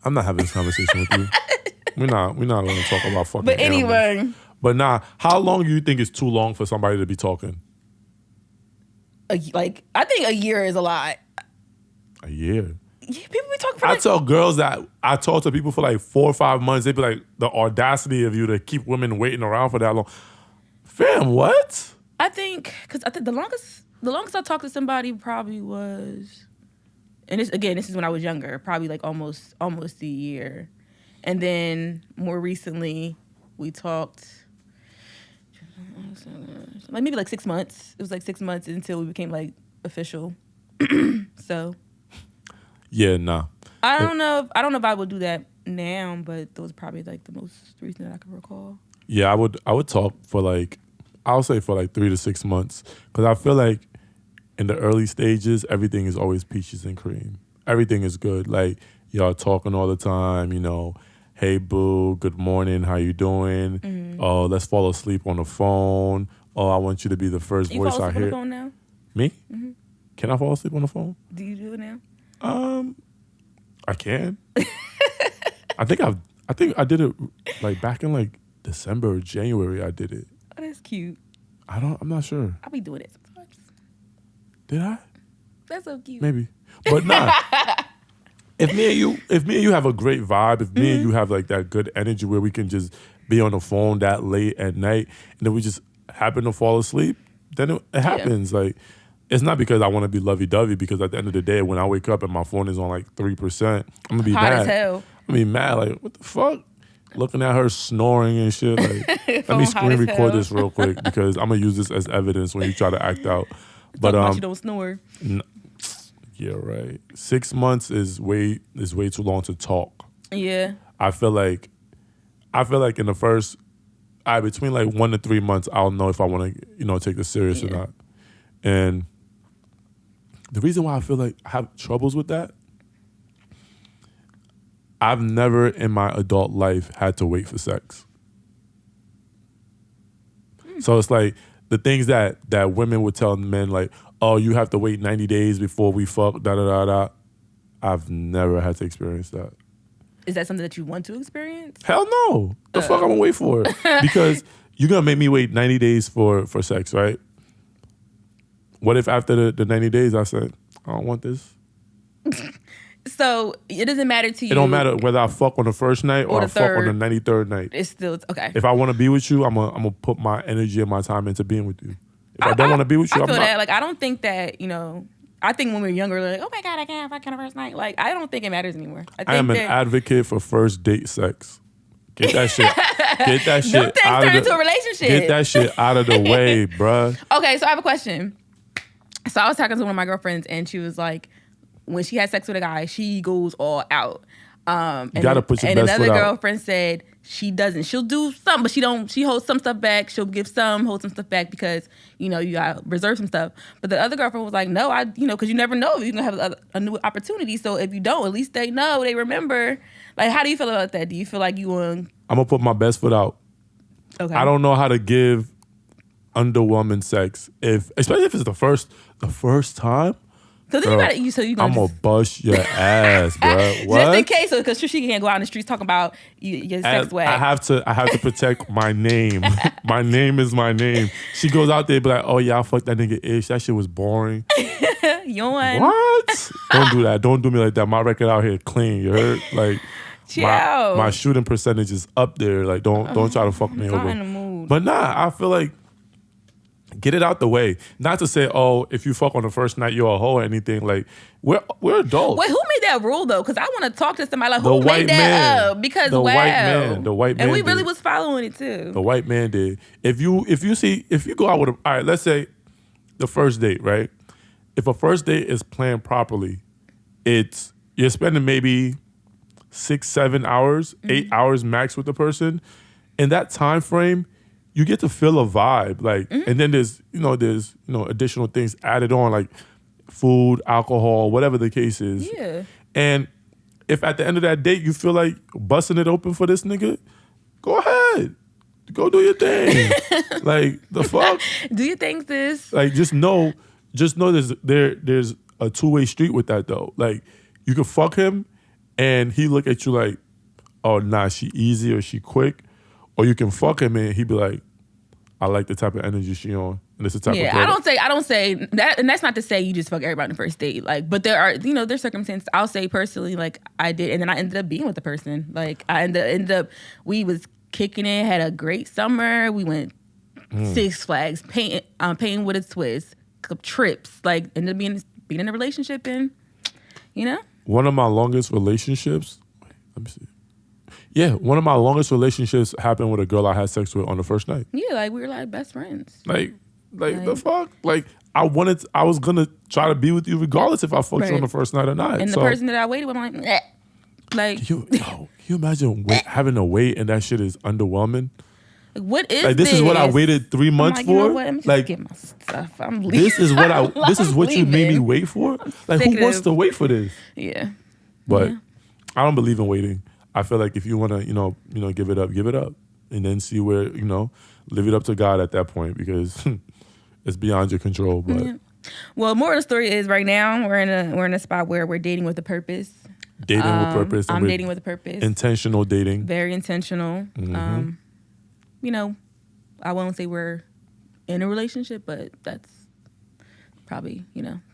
I'm not having this conversation with you. We're not going to talk about fucking But animals. anyway, But nah, how long do you think is too long for somebody to be talking? I think a year is a lot. A year. Yeah, people be talking for I like, tell girls that I talk to people for like 4 or 5 months. They be like, the audacity of you to keep women waiting around for that long. Fam, what? I think the longest I talked to somebody probably was, and this is when I was younger, probably like almost a year, and then more recently we talked like maybe like 6 months. It was like 6 months until we became like official. So Yeah, nah. I don't know if I would do that now, but those are probably like the most recent that I can recall. Yeah, I would talk for like, I'll say for like 3 to 6 months. Because I feel like in the early stages, everything is always peaches and cream. Everything is good. Like, y'all talking all the time, hey, boo, good morning, how you doing? Mm-hmm. Oh, let's fall asleep on the phone. Oh, I want you to be the first You voice fall I asleep on hear. the phone now? Me? Mm-hmm. Can I fall asleep on the phone? Do you do it now? I can. I think I did it like back in like December or January. I did it. Oh, that's cute. I'm not sure. I'll be doing it sometimes. Did I? That's so cute. Maybe. But nah. If me and you have a great vibe, if me and you have like that good energy where we can just be on the phone that late at night and then we just happen to fall asleep, then it happens. Like, it's not because I want to be lovey-dovey, because at the end of the day, when I wake up and my phone is on like 3%, I'm going to be Hot mad. as hell. I'm going to be mad. Like, what the fuck? Looking at her snoring and shit. Like, let me Phone hot screen as record hell. this real quick because I'm going to use this as evidence when you try to act out. But But you don't snore. Yeah, right. 6 months is way too long to talk. Yeah. I feel like in the first, between like 1 to 3 months, I'll know if I want to take this serious or not. And the reason why I feel like I have troubles with that, I've never in my adult life had to wait for sex. So it's like the things that women would tell men, like, oh, you have to wait 90 days before we fuck, da da da da. I've never had to experience that. Is that something that you want to experience? Hell no. The fuck I'm gonna wait for it? Because you're gonna make me wait 90 days for sex, right? What if after the 90 days I said, I don't want this? So it doesn't matter to you. It don't matter whether I fuck on the first night or I fuck on the 93rd night. It's still okay. If I want to be with you, I'm gonna put my energy and my time into being with you. If I don't want to be with you, I feel I'm not. that. Like, I don't think that, I think when we were younger, we're like, oh my God, I can't fuck on the first night. Like, I don't think it matters anymore. I am an advocate for first date sex. Get that shit. Get that shit Them things out turn of into a relationship. Get that shit out of the way, bruh. Okay, so I have a question. So I was talking to one of my girlfriends, and she was like, when she has sex with a guy, she goes all out. You gotta put your best foot out. And another girlfriend said she doesn't. She'll do some, but she holds some stuff back. She'll give some, hold some stuff back because, you gotta reserve some stuff. But the other girlfriend was like, no, because you never know if you're gonna have a new opportunity. So if you don't, at least they know, they remember. Like, how do you feel about that? Do you feel like I'm gonna put my best foot out. Okay. I don't know how to give underwhelming sex, especially if it's the first time. So then I'm gonna bust your ass, bro. What? Just in case, because she can't go out in the streets talking about your sex swag. I have to protect my name. My name is my name. She goes out there and be like, oh yeah, I fucked that nigga ish. That shit was boring. Yawn. What? Don't do that. Don't do me like that. My record out here clean. You heard? Like, my shooting percentage is up there. Like, don't try to fuck me over. In the mood. But nah, I feel like get it out the way. Not to say, oh, if you fuck on the first night, you're a hoe or anything. Like, we're adults. Wait, who made that rule though? Because I want to talk to somebody like who made that up. Because the white man, and we really was following it too. The white man did. If you go out with all right, let's say the first date, right? If a first date is planned properly, you're spending maybe 6-7 hours, 8 hours max with the person. In that time frame, you get to feel a vibe, like, and then there's additional things added on, like food, alcohol, whatever the case is. Yeah. And if at the end of that date you feel like busting it open for this nigga, go ahead, go do your thing. Like, the fuck. Do you think this? Like, just know there's a two-way street with that though. Like, you can fuck him, and he look at you like, oh nah, she easy or she quick. Or you can fuck him and he be like, I like the type of energy she on. And it's the type of I don't say that, and that's not to say you just fuck everybody on the first date. Like, but there are, there's circumstances. I'll say personally, like, I did, and then I ended up being with the person. Like, I ended up, we was kicking it, had a great summer. We went Six Flags, painting with a twist, trips, like, ended up being in a relationship, and One of my longest relationships, let me see. Yeah, one of my longest relationships happened with a girl I had sex with on the first night. Yeah, like, we were like best friends. Like the fuck? Like, I was gonna try to be with you regardless if I fucked you on the first night or not. And the person that I waited with, I'm like, eh. Like, you imagine having to wait and that shit is underwhelming? Like, what is like, this is what I waited 3 months for? You know what? Let me just like, get my stuff. I'm leaving. This is what you made me wait for? Like, who wants to wait for this? Yeah. But I don't believe in waiting. I feel like if you want to, give it up, and then see where, live it up to God at that point, because it's beyond your control. But well, more of the story is right now we're in a spot where we're dating with a purpose. Dating with purpose. I'm dating with a purpose. Intentional dating. Very intentional. Mm-hmm. I won't say we're in a relationship, but that's probably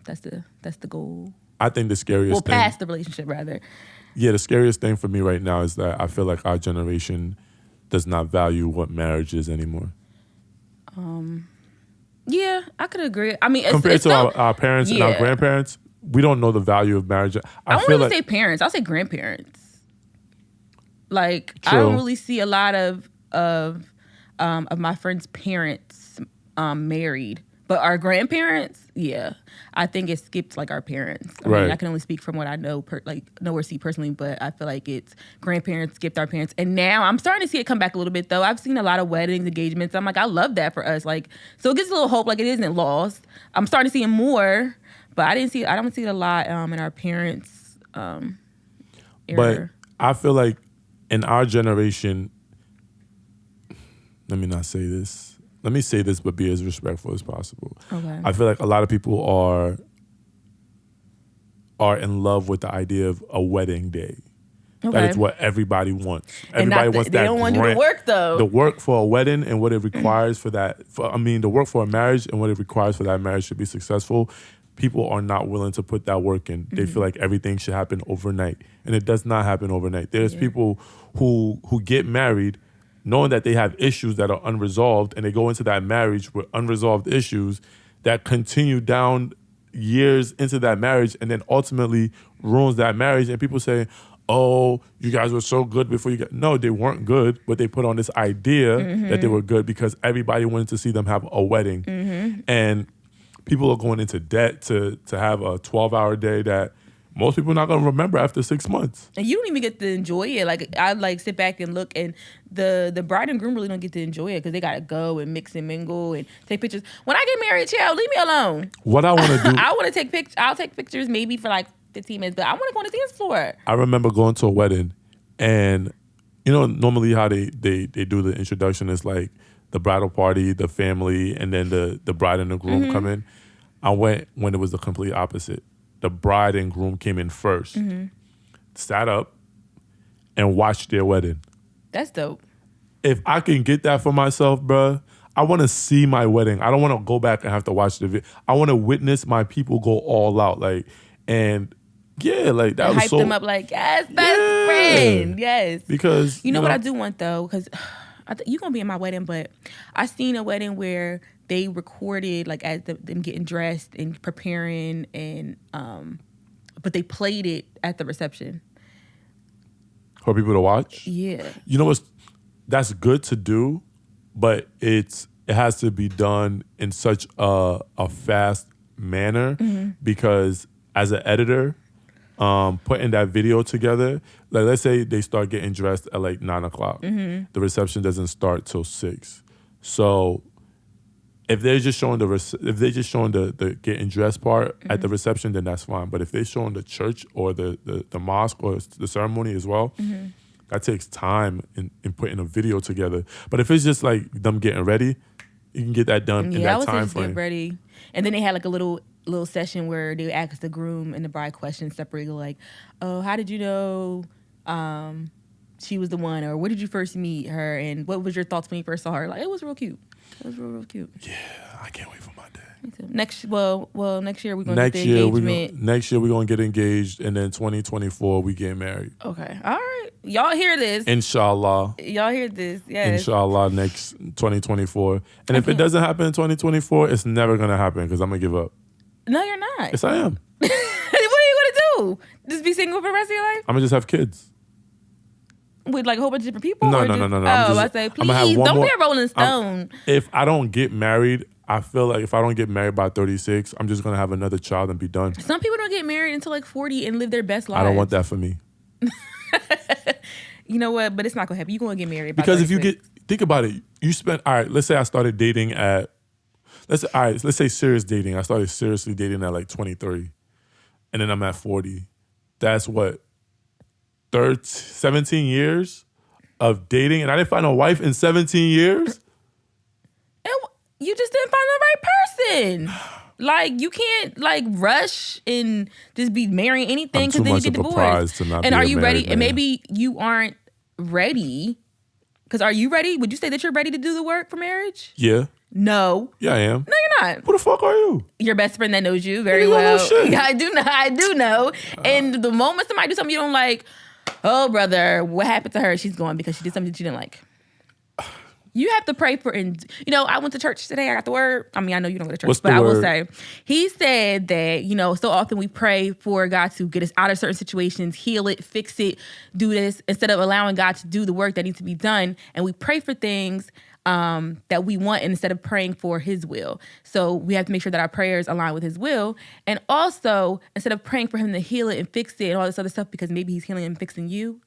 that's the goal. I think the scariest thing. Past the relationship rather. Yeah, the scariest thing for me right now is that I feel like our generation does not value what marriage is anymore. Yeah, I could agree. I mean, compared to our parents and our grandparents, we don't know the value of marriage. I won't even say parents. I'll say grandparents. Like, true. I don't really see a lot of my friends' parents married But our grandparents, yeah, I think it skipped like our parents. I mean, I can only speak from what I know, know or see personally, but I feel like it's grandparents skipped our parents. And now I'm starting to see it come back a little bit though. I've seen a lot of weddings, engagements. I'm like, I love that for us. Like, so it gives a little hope, like it isn't lost. I'm starting to see it more, but I don't see it a lot in our parents' era. But I feel like in our generation, let me not say this. Let me say this, but be as respectful as possible. Okay. I feel like a lot of people are in love with the idea of a wedding day. Okay. That is what everybody wants. Everybody wants that. They don't want to do the work though. The work for a wedding and what it requires for that. The work for a marriage and what it requires for that marriage to be successful. People are not willing to put that work in. They feel like everything should happen overnight, and it does not happen overnight. There's people who get married knowing that they have issues that are unresolved, and they go into that marriage with unresolved issues that continue down years into that marriage and then ultimately ruins that marriage. And people say, oh, you guys were so good before you got... No, they weren't good, but they put on this idea that they were good because everybody wanted to see them have a wedding. And people are going into debt to have a 12-hour day that most people are not going to remember after 6 months. And you don't even get to enjoy it. Like, I like sit back and look, and the bride and groom really don't get to enjoy it because they got to go and mix and mingle and take pictures. When I get married, child, leave me alone. What I want to do... I want to take pictures. I'll take pictures maybe for like 15 minutes, but I want to go on the dance floor. I remember going to a wedding, and normally how they do the introduction is like the bridal party, the family, and then the bride and the groom come in. I went when it was the complete opposite. The bride and groom came in first, sat up, and watched their wedding. That's dope. If I can get that for myself, bruh, I want to see my wedding. I don't want to go back and have to watch the video. I want to witness my people go all out, that was hype them up like, yes, best friend, yes. Because you know what I do want though, because you're gonna be in my wedding, but I seen a wedding where they recorded like as them getting dressed and preparing, and but they played it at the reception for people to watch. Yeah, that's good to do, but it has to be done in such a fast manner because as an editor, putting that video together, like let's say they start getting dressed at like 9:00, the reception doesn't start till 6. So if they're just showing the getting dressed part at the reception, then that's fine. But if they're showing the church or the mosque or the ceremony as well, that takes time in putting a video together. But if it's just like them getting ready, you can get that done in that time frame. Get ready, and then they had like a little session where they asked the groom and the bride questions separately, like, "Oh, how did you know she was the one?" Or "Where did you first meet her?" And "What was your thoughts when you first saw her?" Like, it was real cute. It was real cute. Yeah, I can't wait for my day. Next year we're going to get the engagement. Next year we're going to get engaged, and then 2024 we get married. Okay, all right. Y'all hear this? Inshallah. Y'all hear this? Yes. Inshallah, next 2024. And if it doesn't happen in 2024, it's never going to happen because I'm going to give up. No, you're not. Yes, I am. What are you going to do? Just be single for the rest of your life? I'm going to just have kids. With like a whole bunch of different people? No. I say, please, don't be a Rolling Stone. If I don't get married, I feel like if I don't get married by 36, I'm just going to have another child and be done. Some people don't get married until like 40 and live their best lives. I don't want that for me. You know what? But it's not going to happen. You're going to get married by because 36. think about it. You spent, all right, let's say I started dating at, let's say serious dating. I started seriously dating at like 23. And then I'm at 40. That's what? 17 years of dating, and I didn't find a wife in 17 years. You just didn't find the right person. Like, you can't like rush and just be marrying anything because then you get divorced. And are you ready? Man. And maybe you aren't ready. Because are you ready? Would you say that you're ready to do the work for marriage? Yeah. No. Yeah, I am. No, you're not. Who the fuck are you? Your best friend that knows you very well. Yeah, I do know. And the moment somebody do something you don't like, oh, brother, what happened to her? She's going because she did something that you didn't like. You have to pray for, and I went to church today. I got the word. I mean, I know you don't go to church, What's but the I will word? say, he said that, so often we pray for God to get us out of certain situations, heal it, fix it, do this, instead of allowing God to do the work that needs to be done. And we pray for things that we want instead of praying for his will. So we have to make sure that our prayers align with his will. And also, instead of praying for him to heal it and fix it and all this other stuff, because maybe he's healing and fixing you,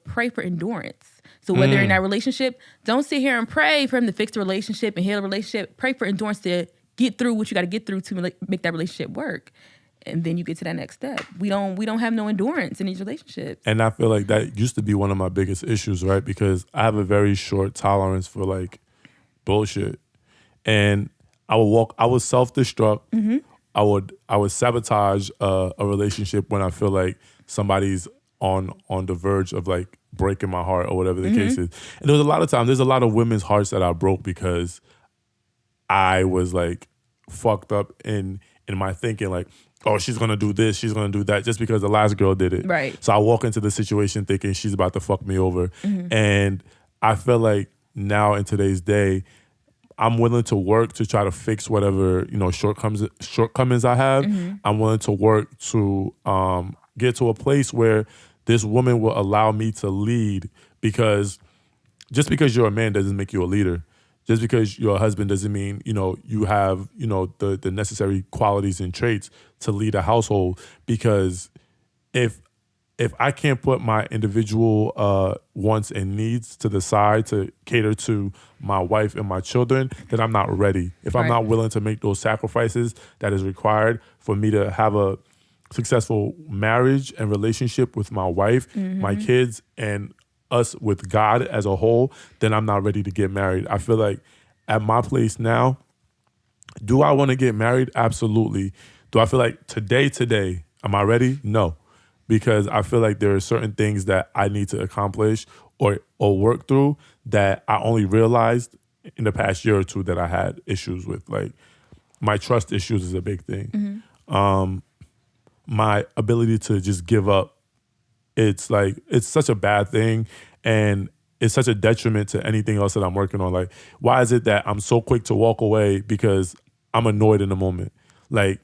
pray for endurance. So whether in that relationship, don't sit here and pray for him to fix the relationship and heal the relationship. Pray for endurance to get through what you got to get through to make that relationship work. And then you get to that next step. We don't have no endurance in these relationships. And I feel like that used to be one of my biggest issues, right? Because I have a very short tolerance for like bullshit. And I was self-destruct. Mm-hmm. I would sabotage a relationship when I feel like somebody's on the verge of like breaking my heart or whatever the case is. And there's a lot of women's hearts that I broke because I was like fucked up in my thinking, like, oh, she's gonna do this, she's gonna do that, just because the last girl did it. Right. So I walk into the situation thinking she's about to fuck me over. And I feel like now in today's day, I'm willing to work to try to fix whatever, shortcomings I have. I'm willing to work to get to a place where this woman will allow me to lead, because just because you're a man doesn't make you a leader. Just because you're a husband doesn't mean, you have, the necessary qualities and traits to lead a household. Because if I can't put my individual wants and needs to the side to cater to my wife and my children, then I'm not ready. If I'm not willing to make those sacrifices that is required for me to have a successful marriage and relationship with my wife, my kids, and us with God as a whole, then I'm not ready to get married. I feel like at my place now, do I want to get married? Absolutely. Do I feel like today, am I ready? No. Because I feel like there are certain things that I need to accomplish or work through that I only realized in the past year or two that I had issues with. Like, my trust issues is a big thing. My ability to just give up, it's such a bad thing, and it's such a detriment to anything else that I'm working on. Like, why is it that I'm so quick to walk away because I'm annoyed in the moment? Like,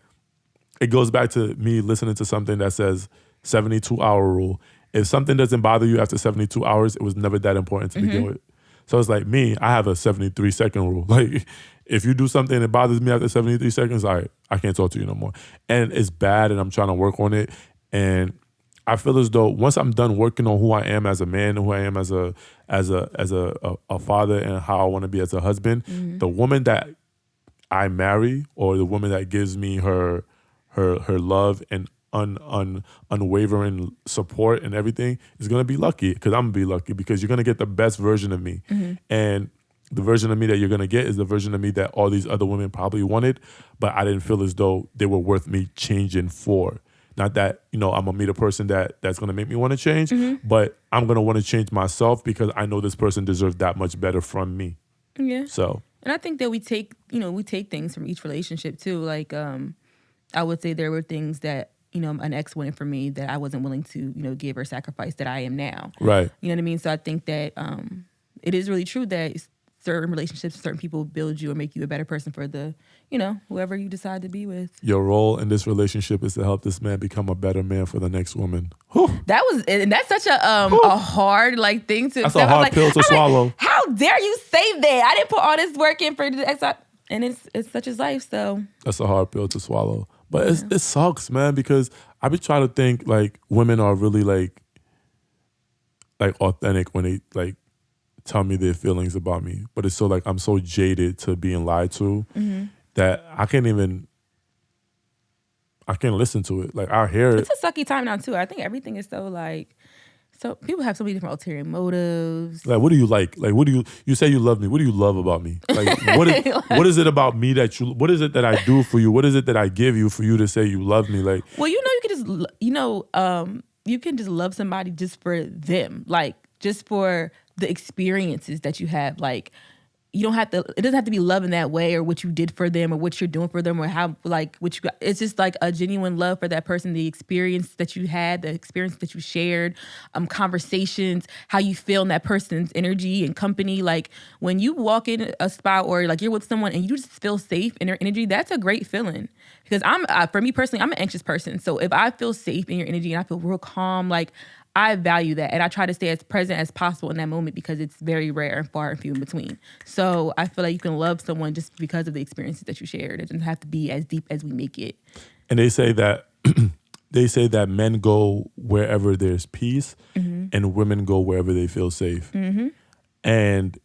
it goes back to me listening to something that says 72-hour rule. If something doesn't bother you after 72 hours, it was never that important to begin with. So it's like me, I have a 73-second rule. Like, if you do something that bothers me after 73 seconds, I can't talk to you no more. And it's bad, and I'm trying to work on it. And I feel as though once I'm done working on who I am as a man and who I am as a father and how I want to be as a husband, the woman that I marry, or the woman that gives me her love and unwavering support and everything, is gonna be lucky, because I'm gonna be lucky, because you're gonna get the best version of me. And the version of me that you're gonna get is the version of me that all these other women probably wanted, but I didn't feel as though they were worth me changing for. Not that, I'm gonna meet a person that's gonna make me want to change, but I'm gonna want to change myself because I know this person deserves that much better from me. Yeah. So, and I think that we take things from each relationship too. Like, I would say there were things that, an ex wanted from me that I wasn't willing to, give or sacrifice that I am now. right. You know what I mean? So I think that it is really true that certain relationships, certain people build you or make you a better person for the, whoever you decide to be with. Your role in this relationship is to help this man become a better man for the next woman. Whew. That's such a hard thing to. That's a hard pill to swallow. Like, how dare you say that? I didn't put all this work in for the ex, and it's such his life. So that's a hard pill to swallow. But it sucks, man, because I be trying to think like women are really like authentic when they like tell me their feelings about me. But it's so like I'm so jaded to being lied to that I can't listen to it. Like, I hear it. It's a sucky time now too. I think everything is so people have so many different ulterior motives. Like, what do you like? Like, you say you love me. What do you love about me? Like, what is it about me what is it that I do for you? What is it that I give you for you to say you love me? Like, well, you can just, you can just love somebody just for them. Like, just for the experiences that you have. Like, you don't have to, it doesn't have to be love in that way or what you did for them or what you're doing for them or how, like, what you got. It's just like a genuine love for that person, the experience that you had, the experience that you shared, conversations, how you feel in that person's energy and company. Like when you walk in a spot or like you're with someone and you just feel safe in their energy, that's a great feeling. Because for me personally, I'm an anxious person. So if I feel safe in your energy and I feel real calm, like I value that. And I try to stay as present as possible in that moment because it's very rare and far and few in between. So I feel like you can love someone just because of the experiences that you shared. It doesn't have to be as deep as we make it. And they say that men go wherever there's peace and women go wherever they feel safe. And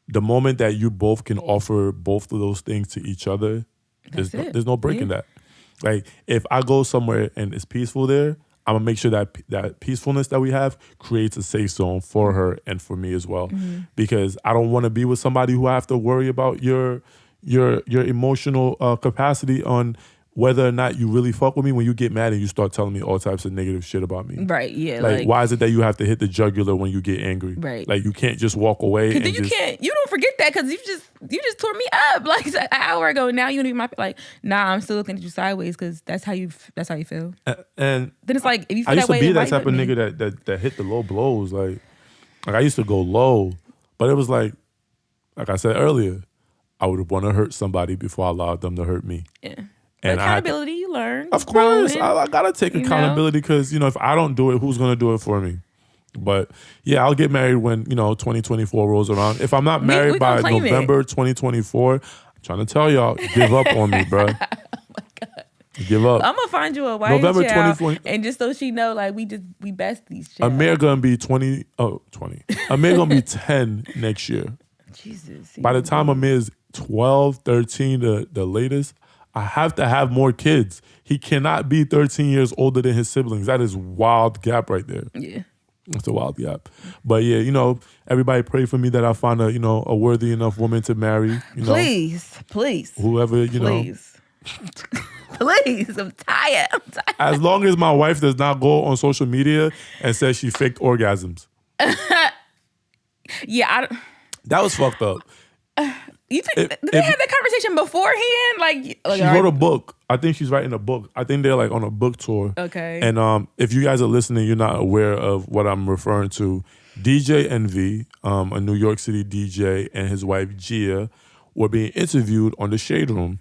the moment that you both can offer both of those things to each other, there's no breaking that. Like if I go somewhere and it's peaceful there, I'm gonna make sure that that peacefulness that we have creates a safe zone for her and for me as well, because I don't want to be with somebody who I have to worry about your emotional capacity on whether or not you really fuck with me when you get mad and you start telling me all types of negative shit about me. Right, yeah. Like why is it that you have to hit the jugular when you get angry? Right. Like you can't just walk away. Because then you don't forget that because you just tore me up like an hour ago. Now you don't even like, nah, I'm still looking at you sideways because that's how you feel. And then it's like if you feel I used that way, to be that type of nigga that hit the low blows. Like I used to go low, but it was like I said earlier, I would want to hurt somebody before I allowed them to hurt me. Yeah. And accountability, you learn. Of course, I gotta take accountability because if I don't do it, who's gonna do it for me? But yeah, I'll get married when 2024 rolls around. If I'm not married by November 2024, I'm trying to tell y'all, give up on me, bro. Oh my God. Give up. I'm gonna find you a wife, November 2020, and just so she know, like we besties. Amir gonna be 20. Amir gonna be 10 next year. Jesus. By the time Amir's 12, 13, the latest, I have to have more kids. He cannot be 13 years older than his siblings. That is wild gap right there. Yeah. It's a wild gap. But yeah, everybody pray for me that I find a worthy enough woman to marry. Please. Whoever, Please. Please. I'm tired. As long as my wife does not go on social media and says she faked orgasms. Yeah, that was fucked up. You think did they have that conversation beforehand? Like she wrote a book. I think she's writing a book. I think they're like on a book tour. Okay. And if you guys are listening, you're not aware of what I'm referring to. DJ Envy, a New York City DJ, and his wife Gia were being interviewed on the Shade Room.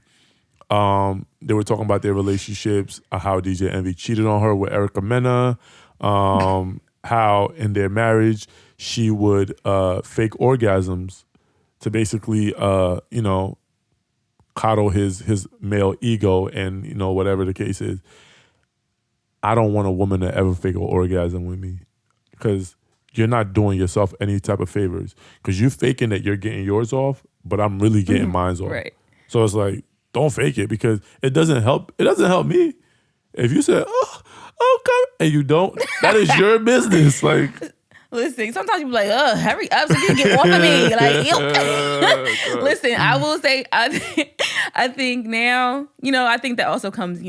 They were talking about their relationships, how DJ Envy cheated on her with Erica Mena, how in their marriage she would fake orgasms to basically, coddle his male ego and, whatever the case is. I don't want a woman to ever fake an orgasm with me because you're not doing yourself any type of favors because you're faking that you're getting yours off, but I'm really getting mine's off. Right. So it's like, don't fake it because it doesn't help. It doesn't help me. If you say, oh, come, and you don't, that is your business. Like, listen, sometimes you be like, hurry up so you can get off of me. Like, listen, I will say, I think now, I think that also comes,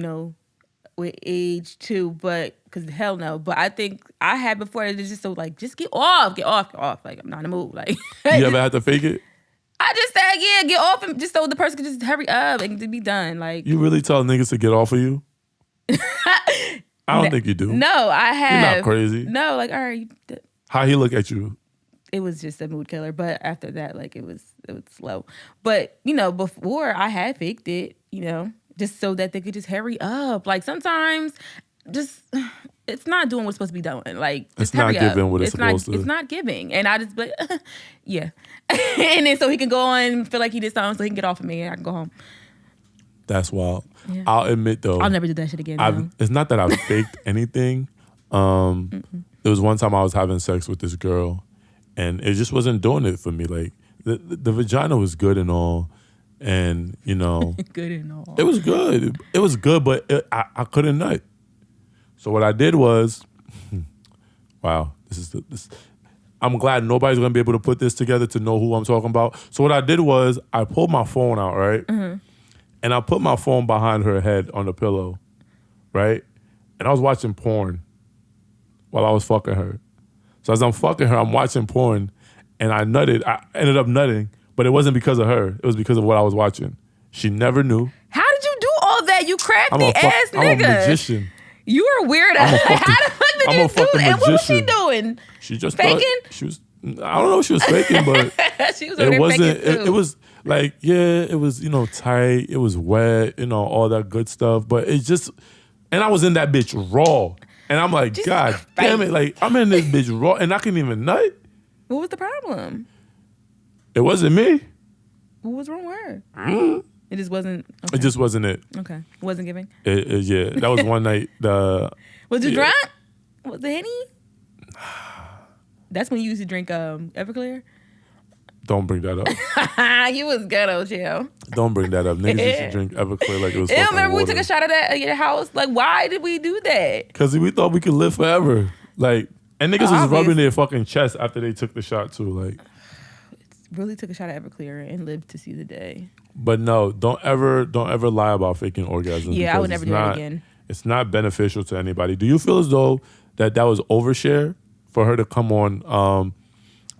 with age too, but, because hell no. But I think I had before, it's just so like, just get off. Like, I'm not in the mood. Like, you ever had to fake it? I just said, yeah, get off and just so the person can just hurry up and to be done. Like, you really tell niggas to get off of you? I don't think you do. No, I have. You're not crazy. No, like, all right. How he look at you? It was just a mood killer, but after that, like, it was slow. But, before I had faked it, just so that they could just hurry up. Like, sometimes just, it's not doing what's supposed to be done. Like, just it's not giving what it's supposed to. It's not giving. And I just, yeah. And then so he can go on and feel like he did something so he can get off of me and I can go home. That's wild. Yeah. I'll admit, though. I'll never do that shit again. It's not that I've faked anything. There was one time I was having sex with this girl and it just wasn't doing it for me. Like, the vagina was good and all. And, good and all. It was good. It was good, but I couldn't nut. So what I did was, wow, I'm glad nobody's going to be able to put this together to know who I'm talking about. So what I did was I pulled my phone out, right? Mm-hmm. And I put my phone behind her head on the pillow, right? And I was watching porn while I was fucking her. So as I'm fucking her, I'm watching porn. and I nutted. I ended up nutting, but it wasn't because of her. It was because of what I was watching. She never knew. How did you do all that? You crafty ass nigga. I'm a magician. You are weird. How the fuck did you do it? And what was she doing? She just faking. She was. I don't know if she was faking, but she was it wasn't. It was like, yeah, it was, tight. It was wet, all that good stuff. But it just, and I was in that bitch raw, and I'm like, Jesus God Christ. Damn it, like I'm in this bitch raw, and I couldn't even nut. What was the problem? It wasn't me. What was wrong with her? It just wasn't. Okay. It just wasn't it. Okay, wasn't giving. Yeah, that was one night. Was you drunk? Was it Henny? That's when you used to drink Everclear? Don't bring that up. You was ghetto, chill. Don't bring that up. Niggas used to drink Everclear like it was fucking remember water. We took a shot of that at your house? Like, why did we do that? Because we thought we could live forever. Like, and niggas was rubbing their fucking chest after they took the shot too. Like, really took a shot of Everclear and lived to see the day. But no, don't ever lie about faking orgasms. Yeah, I would never do it again. It's not beneficial to anybody. Do you feel as though that was overshare for her to come on,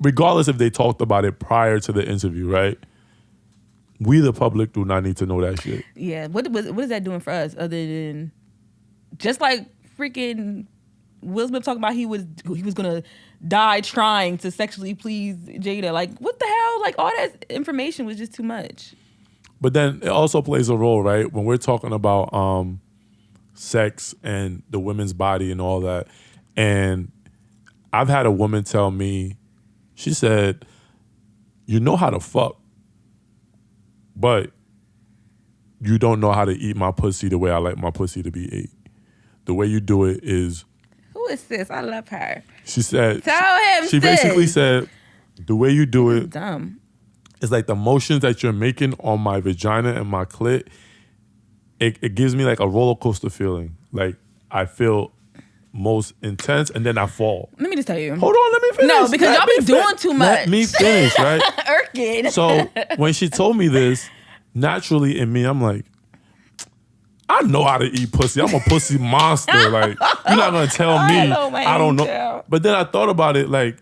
regardless if they talked about it prior to the interview, right? We, the public, do not need to know that shit. Yeah, what is that doing for us other than just like freaking Will Smith talking about he was gonna die trying to sexually please Jada? Like, what the hell? Like, all that information was just too much. But then it also plays a role, right? When we're talking about sex and the women's body and all that. And I've had a woman tell me, she said, you know how to fuck, but you don't know how to eat my pussy the way I like my pussy to be ate. The way you do it is... Who is sis? I love her. She said... Tell him, She basically said, the way you do it... Dumb. It's like the motions that you're making on my vagina and my clit, it gives me like a roller coaster feeling. Like I feel most intense and then I fall. Let me just tell you. Hold on, let me finish. No, because y'all be doing too much. Let me finish, right? Irking. So when she told me this, naturally in me, I'm like, I know how to eat pussy. I'm a pussy monster. Like, you're not gonna tell me I don't know. But then I thought about it, like,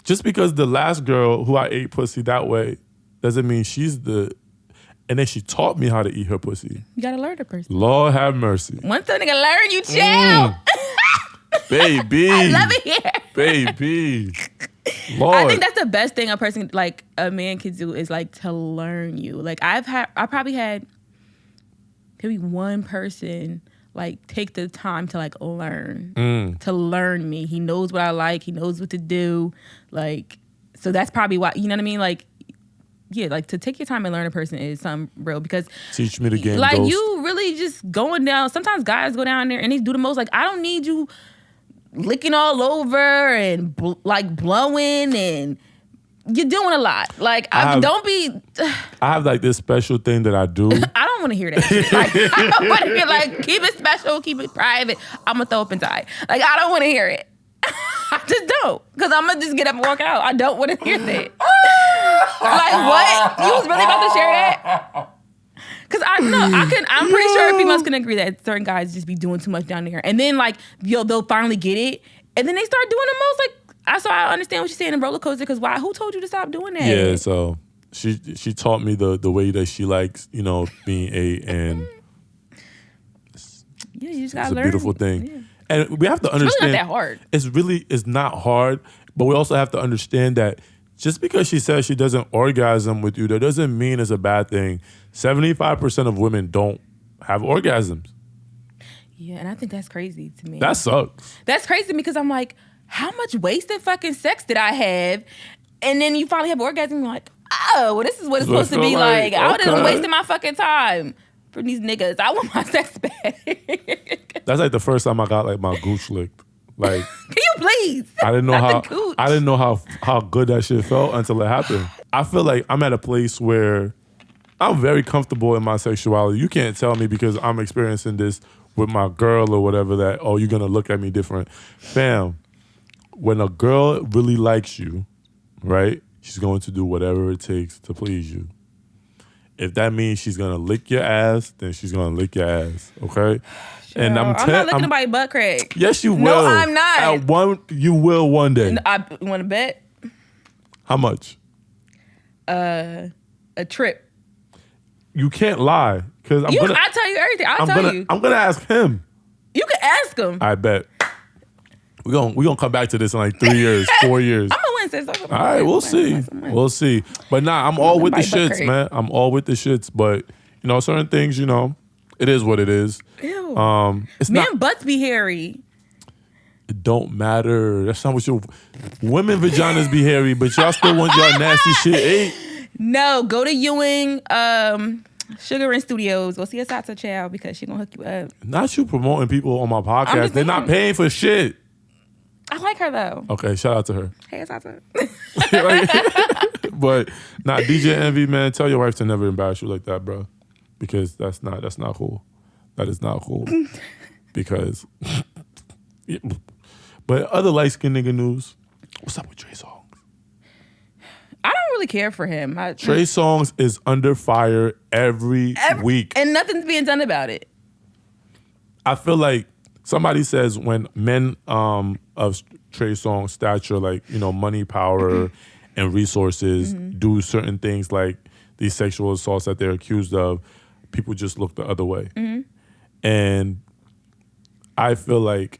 just because the last girl who I ate pussy that way doesn't mean she's the... And then she taught me how to eat her pussy. You gotta learn the person. Lord have mercy. Once a nigga learn, you chill. Baby. I love it here. Baby. Lord. I think that's the best thing a man can do is like to learn you. Like I probably had maybe one person like take the time to like to learn me. He knows what I like. He knows what to do. Like, so that's probably why, you know what I mean? Like, yeah, like to take your time and learn a person is something real because teach me the game. Like Ghost. You really just going down. Sometimes guys go down there and they do the most. Like I don't need you licking all over and like blowing and you're doing a lot. Like don't be. I have like this special thing that I do. I don't want to hear that shit. Like, I don't want to hear like keep it special, keep it private. I'm gonna throw up and die. Like I don't want to hear it. I just don't, because I'm gonna just get up and walk out. I don't want to hear that. Like what? You was really about to share that? Because I'm pretty sure females can agree that certain guys just be doing too much down there, and then like they'll finally get it, and then they start doing the most. Like I understand what you're saying in roller coaster. Because why? Who told you to stop doing that? Yeah, so she taught me the way that she likes, being ate, and yeah, you just gotta learn. It's a beautiful thing. Yeah. And we have to understand. It's really not that hard. It's not hard, but we also have to understand that just because she says she doesn't orgasm with you, that doesn't mean it's a bad thing. 75% of women don't have orgasms. Yeah, and I think that's crazy to me. That sucks. That's crazy because I'm like, how much wasted fucking sex did I have? And then you finally have orgasm and you're like, oh, well, this is what it's supposed to be like. I would have wasted my fucking time for these niggas. I want my sex back. That's like the first time I got like my gooch licked. Like, can you please? I didn't know how good that shit felt until it happened. I feel like I'm at a place where I'm very comfortable in my sexuality. You can't tell me because I'm experiencing this with my girl or whatever that, oh, you're gonna look at me different. Fam, when a girl really likes you, right, she's going to do whatever it takes to please you. If that means she's gonna lick your ass, then she's gonna lick your ass, okay? Sure. And I'm not licking nobody's butt crack. Yes, you will. No, I'm not. You will one day. I want to bet? How much? A trip. You can't lie because I'll tell you everything. I'll tell you. I'm gonna ask him. You can ask him. I bet. We gonna come back to this in like 3 years, 4 years. I'm gonna win, sis. All right, we'll see. We'll see. But nah, I'm all with the shits, man. I'm all with the shits. But you know, certain things, you know, it is what it is. Ew. It's Men not. butts be hairy. It don't matter. That's not what your women vaginas be hairy, but y'all still want y'all nasty shit ate. No, go to Ewing Sugar and Studios. Go see Asata Chow because she gonna hook you up. Not you promoting people on my podcast. They're not paying for shit. I like her though. Okay, shout out to her. Hey, Asata. But nah, DJ Envy, man, tell your wife to never embarrass you like that, bro. Because that's not cool. That is not cool. Because but other light skinned nigga news. What's up with Trey Songz? I don't really care for him. Trey Songz is under fire every week. And nothing's being done about it. I feel like somebody says when men of Trey Songz stature, like, you know, money, power, and resources do certain things like these sexual assaults that they're accused of, people just look the other way. And I feel like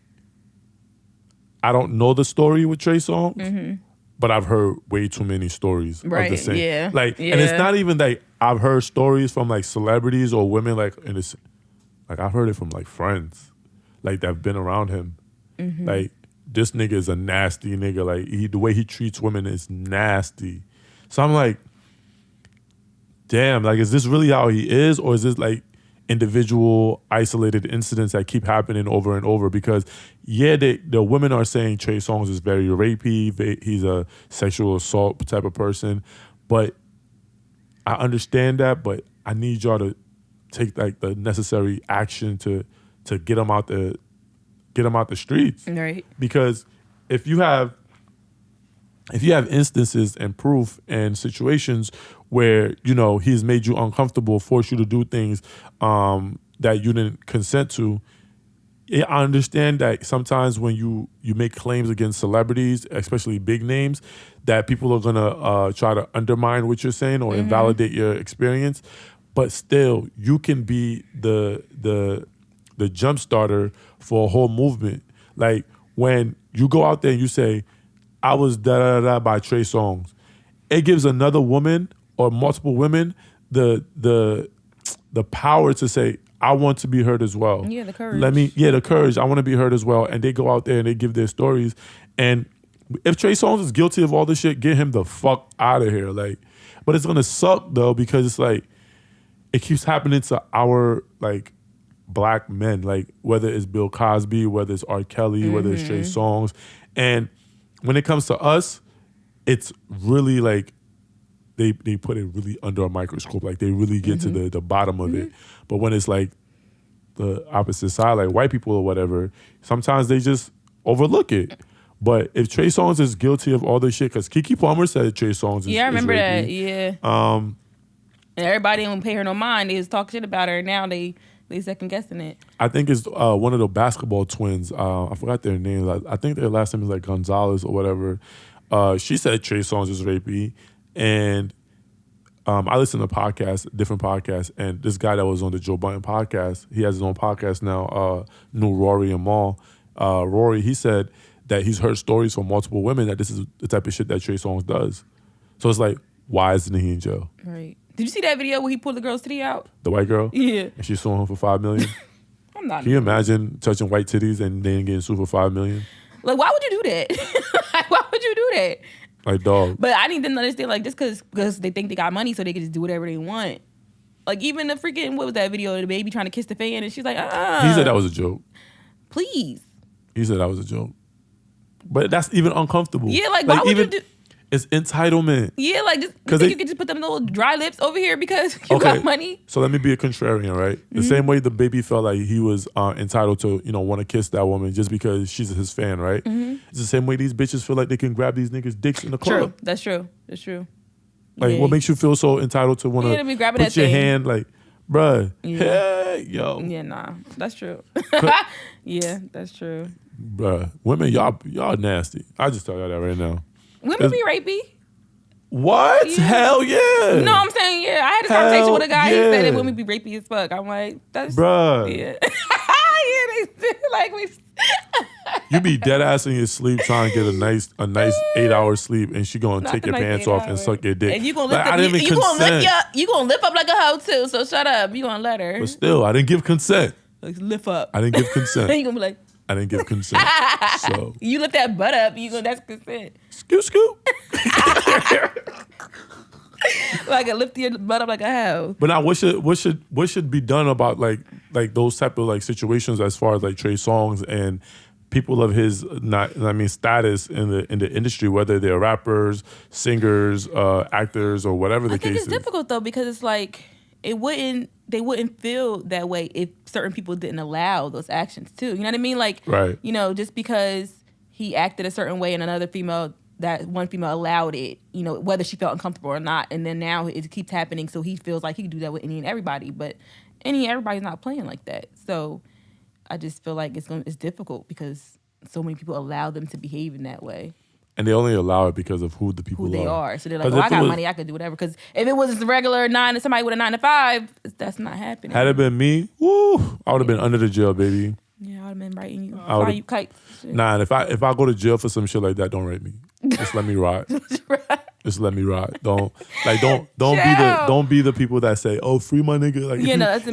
I don't know the story with Trey Songz, but I've heard way too many stories of the same. Yeah. Like, and it's not even like I've heard stories from like celebrities or women, like, and it's like I've heard it from like friends, like that have been around him. Like, this nigga is a nasty nigga. Like, the way he treats women is nasty. So I'm like, damn, like, is this really how he is, or is this like individual isolated incidents that keep happening over and over? Because yeah, the women are saying Trey Songz is very rapey, he's a sexual assault type of person, but I understand that, but I need y'all to take like the necessary action to get him out the streets, right? Because if you have instances and proof and situations where, you know, he's made you uncomfortable, forced you to do things that you didn't consent to, I understand that sometimes when you make claims against celebrities, especially big names, that people are gonna try to undermine what you're saying or invalidate your experience. But still, you can be the jump starter for a whole movement. Like, when you go out there and you say, I was da-da-da-da by Trey Songz, it gives another woman or multiple women the power to say, I want to be heard as well. Yeah, the courage. The courage. I want to be heard as well. And they go out there and they give their stories. And if Trey Songz is guilty of all this shit, get him the fuck out of here. Like, but it's gonna suck though, because it's like it keeps happening to our like black men, like whether it's Bill Cosby, whether it's R. Kelly, whether it's Trey Songz. And when it comes to us, it's really like they put it really under a microscope. Like, they really get to the bottom of it. But when it's like the opposite side, like white people or whatever, sometimes they just overlook it. But if Trey Songz is guilty of all this shit, because Keke Palmer said Trey Songz is I remember rapey. that. Yeah. And everybody didn't pay her no mind. They just talk shit about her. Now they second guessing it. I think it's one of the basketball twins. I forgot their names. I think their last name is like Gonzalez or whatever. She said Trey Songz is rapey. And I listen to different podcasts, and this guy that was on the Joe Budden podcast, he has his own podcast now, New Rory and Mal. Rory, he said that he's heard stories from multiple women that this is the type of shit that Trey Songz does. So it's like, why isn't he in jail? Right. Did you see that video where he pulled the girl's titty out? The white girl? Yeah. And she's suing him for $5 million? I'm not. Can you imagine touching white titties and then getting sued for $5 million? Like, why would you do that? Why would you do that? Like, dog. But I need them to understand, like, just because they think they got money so they can just do whatever they want. Like, even the freaking, what was that video of the baby trying to kiss the fan, and she's like, He said that was a joke. Please. He said that was a joke. But that's even uncomfortable. Yeah, like why would you do... It's entitlement. Yeah, like, you think you could just put them little dry lips over here because you got money? So let me be a contrarian, right? The same way the baby felt like he was entitled to, want to kiss that woman just because she's his fan, right? It's the same way these bitches feel like they can grab these niggas' dicks in the club. True, that's true. That's true. Like, what makes you feel so entitled to want to put your hand, like, bruh, hey, yo. Yeah, nah, that's true. Yeah, that's true. Bruh, women, y'all nasty. I just tell y'all that right now. Women be rapey. What? Yeah. Hell yeah. No, I'm saying, yeah. I had this conversation with a guy. He said it would be rapey as fuck. I'm like, that's... Bruh. Yeah. Yeah, they like we... You be dead ass in your sleep trying to get a nice 8-hour sleep, and she gonna take your pants off and suck your dick. And you gonna like, lift I didn't even consent. You gonna lift up like a hoe too, so shut up. You gonna let her. But still, I didn't give consent. Like, lift up. I didn't give consent. You gonna be like... I didn't give consent. So you lift that butt up, that's consent. Scoot. Like lift your butt up like a hoe. But now, what should be done about like those type of like situations as far as like Trey Songz and people of his status in the industry, whether they're rappers, singers, actors, or whatever the case is. I think it's difficult though because it's like they wouldn't feel that way if certain people didn't allow those actions too. You know what I mean? Like, right. You know, just because he acted a certain way and that one female allowed it, you know, whether she felt uncomfortable or not. And then now it keeps happening. So he feels like he can do that with any and everybody, but everybody's not playing like that. So I just feel like it's difficult because so many people allow them to behave in that way. And they only allow it because of who the people who they are. are. So they're like, I got money, I could do whatever. Because if it was regular somebody with a 9 to 5, that's not happening. Had it been me, woo, I would have been under the jail, baby. Yeah, I would have been writing you, flying you kites. Nah, and if I go to jail for some shit like that, don't rape me. Just let me ride. Just let me ride. Don't be the people that say, "Oh, free my nigga." Like,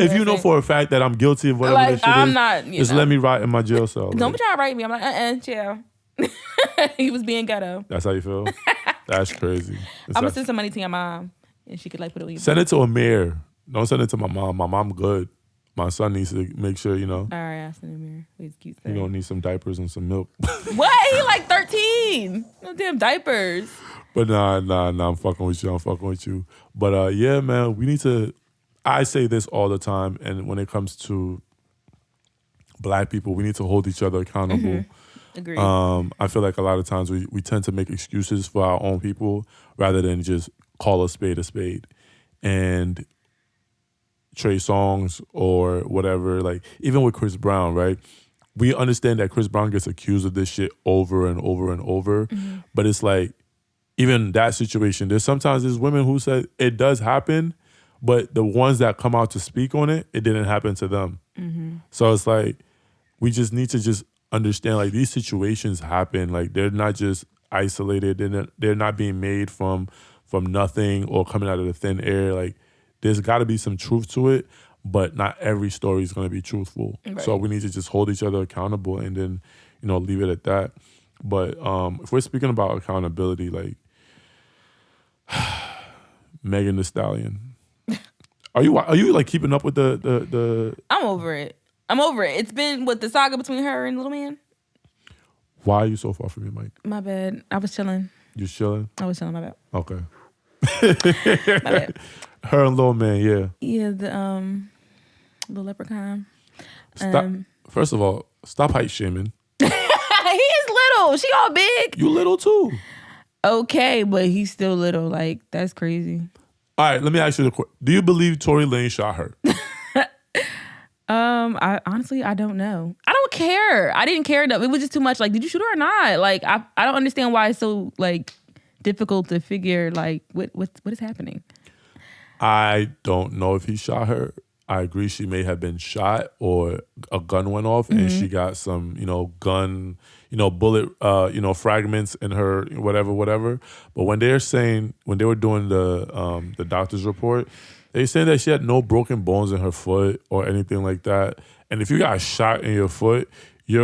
if you know for a fact that I'm guilty of whatever this shit I'm is, not. Just let me ride in my jail cell. Don't be trying to write me. I'm like, chill. He was being ghetto. That's how you feel. That's crazy. I'm gonna send some money to your mom, and she could like put it on your. Send it to Amir. Don't send it to my mom. My mom good. My son needs to make sure, All right, I'll send Amir. He's cute. You're gonna need some diapers and some milk. What? He like 13. No damn diapers. But nah, I'm fucking with you. But yeah, man, we need to. I say this all the time, and when it comes to Black people, we need to hold each other accountable. Mm-hmm. Agreed. I feel like a lot of times we tend to make excuses for our own people rather than just call a spade. And Trey Songz or whatever, like even with Chris Brown, right? We understand that Chris Brown gets accused of this shit over and over and over, but it's like even that situation. There's women who said it does happen, but the ones that come out to speak on it, it didn't happen to them. Mm-hmm. So it's like we just need to just understand like these situations happen. Like they're not just isolated. They're not being made from nothing or coming out of the thin air. Like there's got to be some truth to it, but not every story is going to be truthful. Right. So we need to just hold each other accountable and then, leave it at that. But if we're speaking about accountability, like Megan Thee Stallion, are you like keeping up with the? I'm over it. It's been the saga between her and Little Man. Why are you so far from your mic? My bad. I was chilling. You chilling? I was chilling. My bad. Okay. My bad. Her and Lil Man, yeah. Yeah, the leprechaun. Stop. First of all, stop height shaming. He is little. She all big. You little too. Okay, but he's still little. Like, that's crazy. All right, let me ask you the question. Do you believe Tory Lanez shot her? I honestly don't know. I don't care. I didn't care enough. It was just too much. Like, did you shoot her or not? Like, I don't understand why it's so like difficult to figure like what is happening. I don't know if he shot her. I agree she may have been shot or a gun went off and she got some, gun, bullet, fragments in her, whatever. But when they were doing the doctor's report, they said that she had no broken bones in her foot or anything like that. And if you got shot in your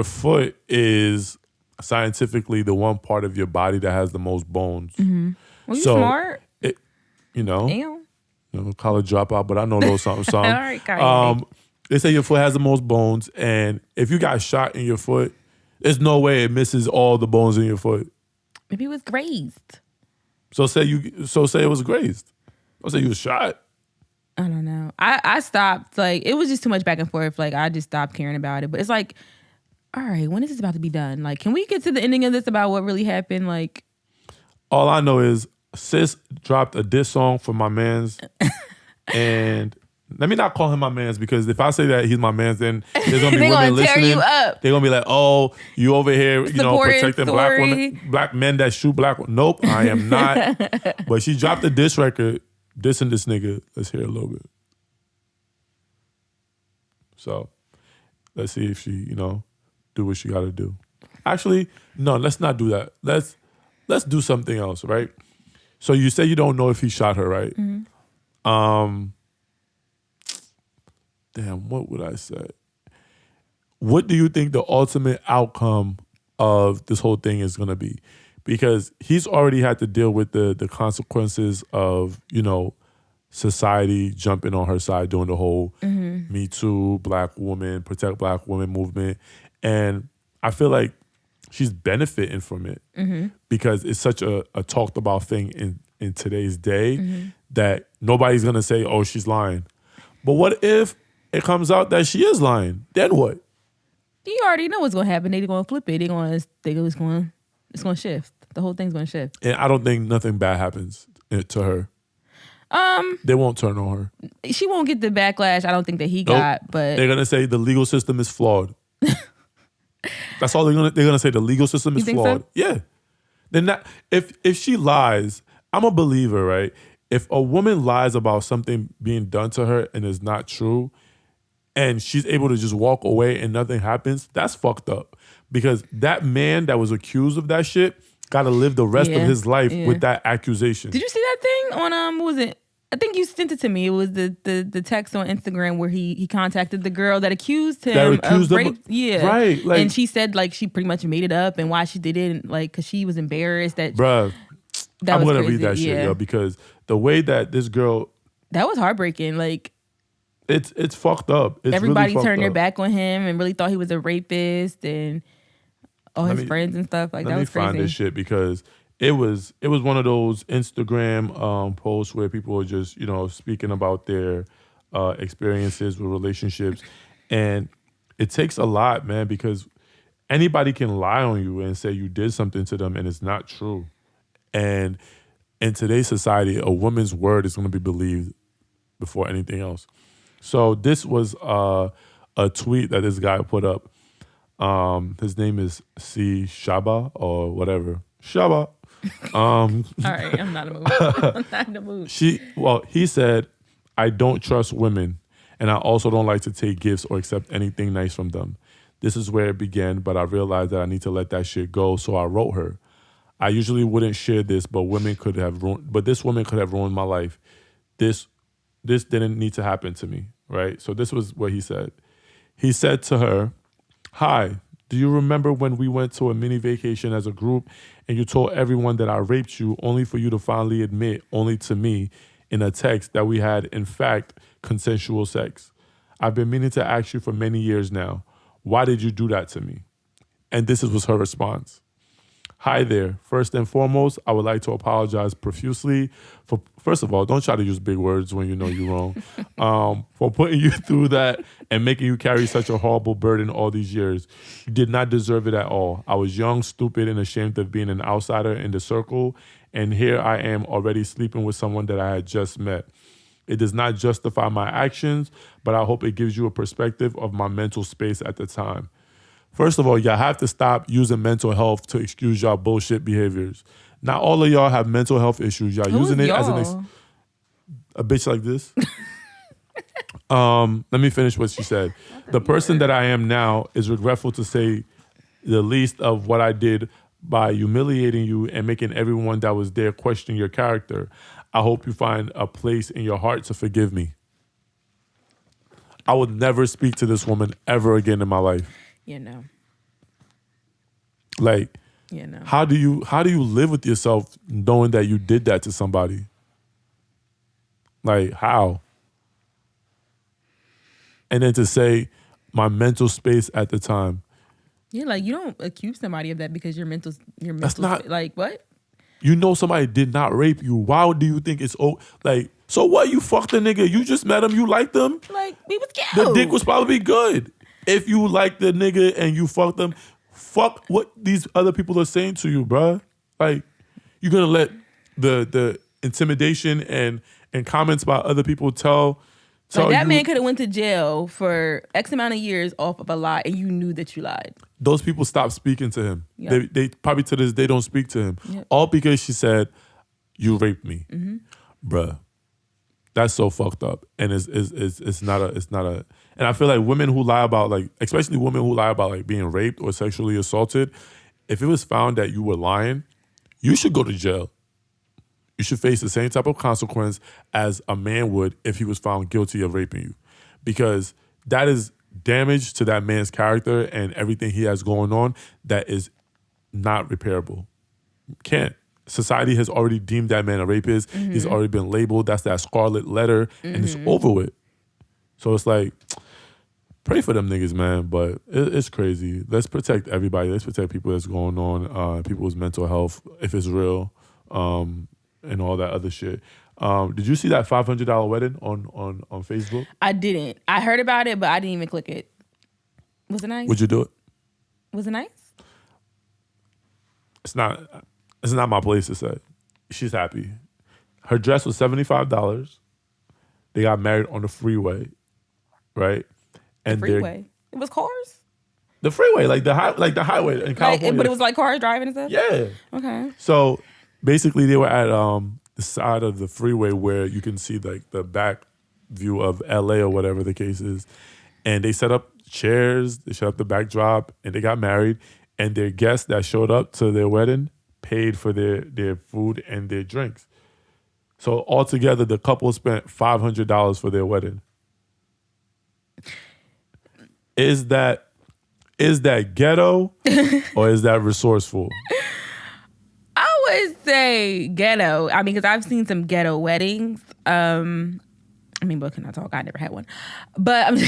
foot is scientifically the one part of your body that has the most bones. Mm-hmm. Well, you smart. Damn. College dropout, but I know a little something. All right, Kanye. They say your foot has the most bones, and if you got shot in your foot, there's no way it misses all the bones in your foot. Maybe it was grazed. So say it was grazed. I'll say you was shot. I don't know. I stopped. Like, it was just too much back and forth. Like, I just stopped caring about it. But it's like, all right, when is this about to be done? Like, can we get to the ending of this about what really happened? Like, all I know is sis dropped a diss song for my mans, and let me not call him my mans, because if I say that he's my mans, then there's gonna be They women gonna tear listening. you up. They're gonna be like, "Oh, you over here, Supporting protecting black story. women, black men that shoot black women." Nope, I am not. But she dropped a diss record dissing this nigga. Let's hear a little bit. So let's see if she, do what she got to do. Actually, no, let's not do that. Let's do something else, right? So you say you don't know if he shot her, right? Mm-hmm. Damn, what would I say? What do you think the ultimate outcome of this whole thing is going to be? Because he's already had to deal with the consequences of, society jumping on her side, doing the whole Me Too, Black woman, protect Black women movement. And I feel like she's benefiting from it because it's such a talked about thing in today's day that nobody's going to say, oh, she's lying. But what if it comes out that she is lying? Then what? You already know what's gonna happen. They're gonna flip it. It's gonna shift. The whole thing's gonna shift. And I don't think nothing bad happens to her. They won't turn on her. She won't get the backlash I don't think that he got, but they're gonna say the legal system is flawed. That's all they're gonna say. The legal system is flawed. So? Yeah. Then that if she lies, I'm a believer, right? If a woman lies about something being done to her and is not true, and she's able to just walk away and nothing happens, that's fucked up. Because that man that was accused of that shit got to live the rest of his life with that accusation. Did you see that thing on what was it? I think you sent it to me. It was the text on Instagram where he contacted the girl that accused him of rape. Yeah, right. Like, and she said like she pretty much made it up and why she did it, and like because she was embarrassed that. Bruh, I'm gonna read that shit, yeah. yo, because the way that this girl, that was heartbreaking. Like, it's fucked up. It's everybody really turned their up. back on him and really thought he was a rapist and all his friends and stuff. Like, that was crazy. Let me find this shit because it was one of those Instagram posts where people are just speaking about their experiences with relationships, and it takes a lot, man, because anybody can lie on you and say you did something to them and it's not true. And in today's society, a woman's word is going to be believed before anything else. So this was a tweet that this guy put up. His name is C. Shaba or whatever. Shaba. All right, I'm not in the mood. I'm not in the mood. He said, I don't trust women, and I also don't like to take gifts or accept anything nice from them. This is where it began, but I realized that I need to let that shit go, so I wrote her. I usually wouldn't share this, but this woman could have ruined my life. This didn't need to happen to me, right? So this was what he said. He said to her, hi, do you remember when we went to a mini vacation as a group and you told everyone that I raped you only for you to finally admit, only to me, in a text that we had, in fact, consensual sex? I've been meaning to ask you for many years now. Why did you do that to me? And this was her response. Hi there. First and foremost, I would like to apologize profusely for, first of all, don't try to use big words when you know you're wrong, for putting you through that and making you carry such a horrible burden all these years. You did not deserve it at all. I was young, stupid, and ashamed of being an outsider in the circle, and here I am already sleeping with someone that I had just met. It does not justify my actions, but I hope it gives you a perspective of my mental space at the time. First of all, y'all have to stop using mental health to excuse y'all bullshit behaviors. Not all of y'all have mental health issues. Y'all using it as a bitch like this. Let me finish what she said. The person that I am now is regretful to say the least of what I did by humiliating you and making everyone that was there question your character. I hope you find a place in your heart to forgive me. I would never speak to this woman ever again in my life. Like, how do you live with yourself knowing that you did that to somebody? Like, how? And then to say my mental space at the time. Yeah, like, you don't accuse somebody of that because your mental That's not, like, what? You know somebody did not rape you. Why do you think it's like, so what? You fucked the nigga. You just met him. You liked him. Like, we was cute. The dick was probably good. If you like the nigga and you fuck them, fuck what these other people are saying to you, bruh. Like, you're gonna let the intimidation and comments by other people tell So like that man could have went to jail for X amount of years off of a lie, and you knew that you lied. Those people stopped speaking to him. Yep. They probably to this day don't speak to him. Yep. All because she said, "You raped me." Bruh. That's so fucked up. And it's not a and I feel like women who lie about, like, especially women who lie about like being raped or sexually assaulted, if it was found that you were lying, you should go to jail. You should face the same type of consequence as a man would if he was found guilty of raping you. Because that is damage to that man's character and everything he has going on that is not repairable. Can't. Society has already deemed that man a rapist. He's already been labeled. That's that scarlet letter, and it's over with. So it's like, pray for them niggas, man. But it's crazy. Let's protect everybody. Let's protect people that's going on, people's mental health, if it's real, and all that other shit. Did you see that $500 wedding on Facebook? I didn't. I heard about it, but I didn't even click it. Was it nice? Would you do it? Was it nice? It's not my place to say. She's happy. Her dress was $75. They got married on the freeway, right? And the freeway. It was cars. The freeway, like the highway in California. But it was like cars driving and stuff. Yeah. Okay. So basically, they were at the side of the freeway where you can see like the back view of LA or whatever the case is, and they set up chairs. They set up the backdrop, and they got married. And their guests that showed up to their wedding paid for their food and their drinks. So altogether, the couple spent $500 for their wedding. Is that ghetto or is that resourceful? I would say ghetto. I mean, because I've seen some ghetto weddings. I mean, but can I talk? I never had one. But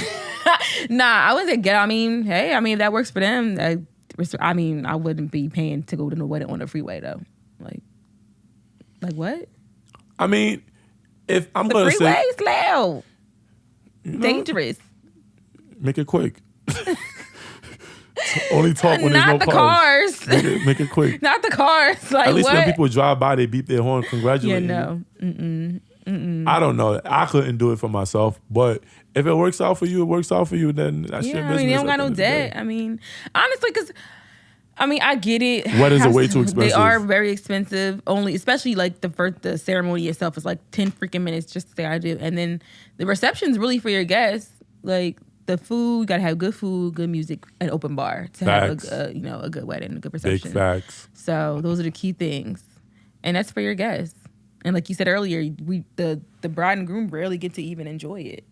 nah, I wouldn't say ghetto. I mean, hey, if that works for them. I wouldn't be paying to go to the wedding on the freeway though. Like what? I mean, if I'm the gonna say, freeway is loud, dangerous. Make it quick. Only talk when Not there's no the cars. Make it quick. Not the cars. Like at least what? when people drive by, they beep their horn, congratulate you. No. I don't know. I couldn't do it for myself, but if it works out for you, it works out for you. Then that's your business. They don't got no debt. I mean, honestly, because I get it. Weddings are way too expensive. They are very expensive. Only, especially like the ceremony itself is like 10 freaking minutes just to say I do, and then the reception's really for your guests. Like the food, you gotta have good food, good music, and open bar to Facts. have a good wedding, a good reception. Big facts. So those are the key things, and that's for your guests. And like you said earlier, the bride and groom rarely get to even enjoy it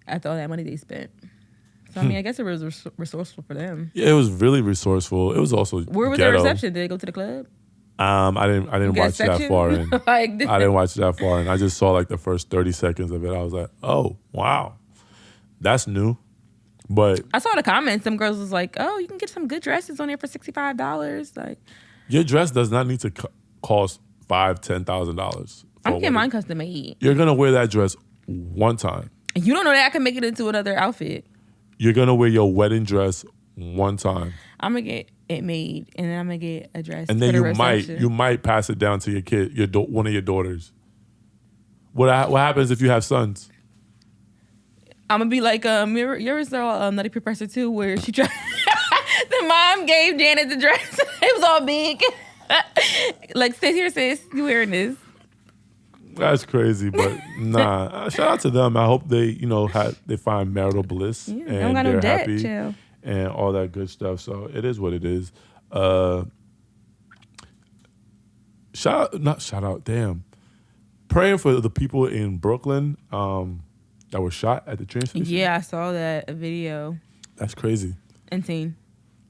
after all that money they spent. So I guess it was resourceful for them. Yeah, it was really resourceful. It was also where was ghetto. the reception? Did they go to the club? I didn't watch that far in. I didn't watch that far in. I just saw like the first 30 seconds of it. I was like, oh wow, that's new. But I saw in the comments, some girls was like, oh, you can get some good dresses on there for $65. Like, your dress does not need to cost $5,000-$10,000. I'm getting mine custom made. You're gonna wear that dress one time. You don't know that I can make it into another outfit. You're gonna wear your wedding dress one time. I'm gonna get it made, and then I'm gonna get a dress. And then you might pass it down to your kid, one of your daughters. What happens if you have sons? I'm gonna be like, you ever saw Nutty Professor 2 where she tried, the mom gave Janet the dress. It was all big. Like, sit here, sis, you wearing this. That's crazy, but nah. Shout out to them. I hope they, they find marital bliss and don't got they're no debt, happy chill. and all that good stuff. So it is what it is. Shout out. Damn. Praying for the people in Brooklyn that were shot at the train station. Yeah, I saw that video. That's crazy. Insane.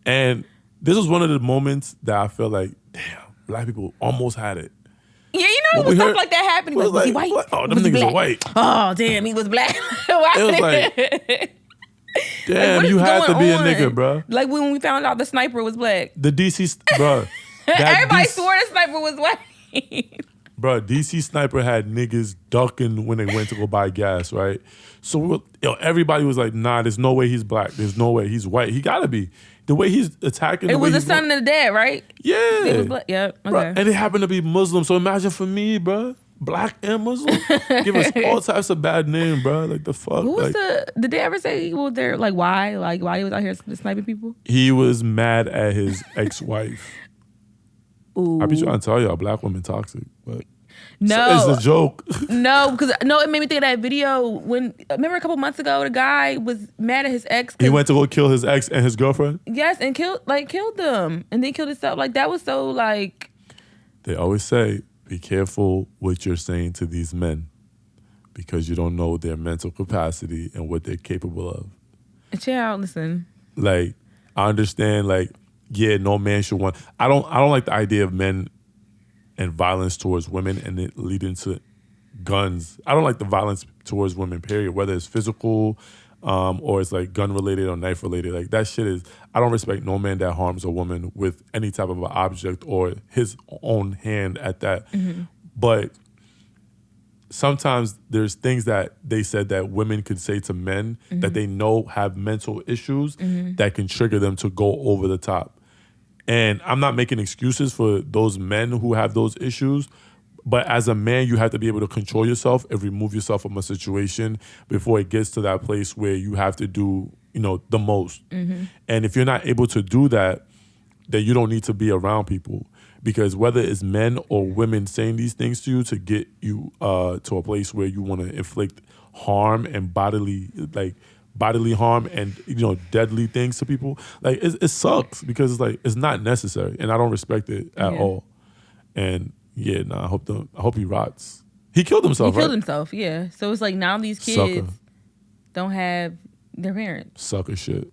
And this was one of the moments that I felt like, damn, black people almost had it. Yeah, there was stuff like that happening. Like, was he white? What? Oh, them niggas are white. Oh, damn, he was black. It was like, damn, you had to be a nigga, bro. Like when we found out the sniper was black. The DC, bro. Everybody swore the sniper was white. Bro, DC sniper had niggas ducking when they went to go buy gas, right? So everybody was like, nah, there's no way he's black. There's no way he's white. He gotta be. The way he's attacking. It was the son of the dad, right? Yeah. It was black. Yeah. Okay. Bro, and it happened to be Muslim. So imagine for me, bro. Black and Muslim. Give us all types of bad name, bro. Like the fuck. Who was like, did they ever say what there like why? Like why he was out here sniping people? he was mad at his ex-wife. Ooh. I be trying to tell y'all, black women toxic, but No, it's a joke. No, because it made me think of that video when remember a couple months ago the guy was mad at his ex. He went to go kill his ex and his girlfriend. Yes, and killed them, and then killed himself. Like that was so like. They always say, be careful what you're saying to these men, because you don't know their mental capacity and what they're capable of. Child, listen. Like I understand, like yeah, no man should want. I don't like the idea of men and violence towards women and it leading to guns. I don't like the violence towards women, period, whether it's physical or it's like gun related or knife related. Like that shit is, I don't respect no man that harms a woman with any type of an object or his own hand at that. Mm-hmm. But sometimes there's things that they said that women could say to men mm-hmm. that they know have mental issues mm-hmm. that can trigger them to go over the top. And I'm not making excuses for those men who have those issues, but as a man, you have to be able to control yourself and remove yourself from a situation before it gets to that place where you have to do, the most. Mm-hmm. And if you're not able to do that, then you don't need to be around people. Because whether it's men or women saying these things to you to get you to a place where you want to inflict harm and bodily harm and deadly things to people, like it sucks because it's like it's not necessary and I don't respect it at all. And yeah, I hope he rots. He killed himself. He killed himself. Yeah. So it's like now these kids don't have their parents. Sucker shit.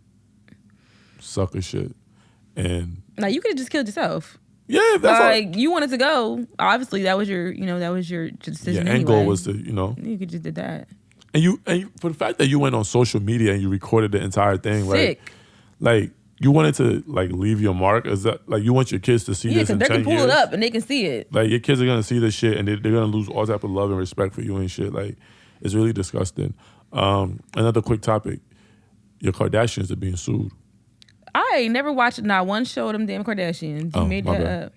And like you could have just killed yourself. Yeah, if that's like you wanted to go. Obviously, that was your decision. Yeah, end goal was to you could just did that. And you for the fact that you went on social media and you recorded the entire thing, sick. Like you wanted to like leave your mark. Is that like you want your kids to see this in 10 years? Yeah, because they can pull it up and they can see it. Like your kids are gonna see this shit and they're gonna lose all type of love and respect for you and shit. Like it's really disgusting. Another quick topic: your Kardashians are being sued. I ain't never watched not one show of them damn Kardashians. You made that up.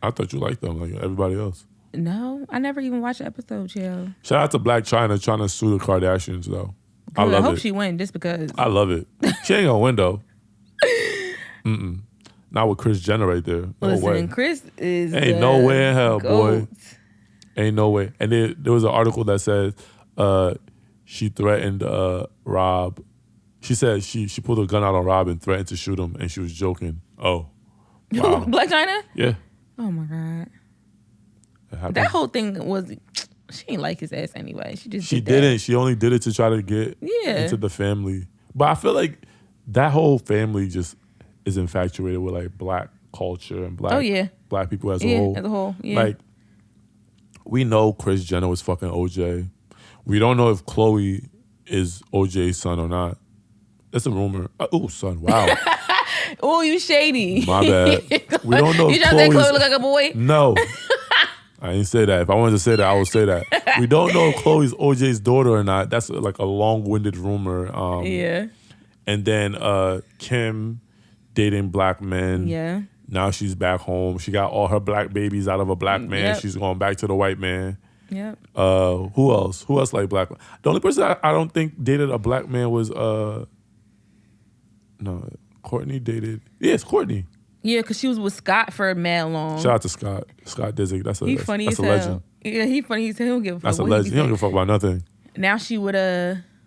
I thought you liked them like everybody else. No, I never even watched an episode, chill. Shout out to Black China trying to sue the Kardashians though. Good, I hope she wins just because. I love it. She ain't gonna win though. Not with Kris Jenner right there. No Listen, way. Kris is ain't no way in hell, boy. Ain't no way. And there was an article that said she threatened Rob. She said she pulled a gun out on Rob and threatened to shoot him, and she was joking. Oh, wow. Black China? Yeah. Oh my God. That whole thing was. She ain't like his ass anyway. She didn't. She only did it to try to get into the family. But I feel like that whole family just is infatuated with like black culture and black people as a whole. As a whole, yeah. Like we know Kris Jenner was fucking OJ. We don't know if Khloe is OJ's son or not. That's a rumor. Oh, son, wow. Oh, you shady. My bad. We don't know. You trying to say Khloe look like a boy? No. I didn't say that. If I wanted to say that, I would say that. We don't know if Khloe's OJ's daughter or not. That's like a long-winded rumor. Yeah. And then Kim dating black men. Yeah. Now she's back home. She got all her black babies out of a black man. Yep. She's going back to the white man. Yep. Who else? Who else like black? The only person I don't think dated a black man was Courtney dated. Yeah, it's Courtney. Yeah, because she was with Scott for mad long. Shout out to Scott. Scott Disick. That's a legend. Yeah, he funny as hell. He don't give a fuck. That's a legend. He don't give a fuck about nothing. Now she would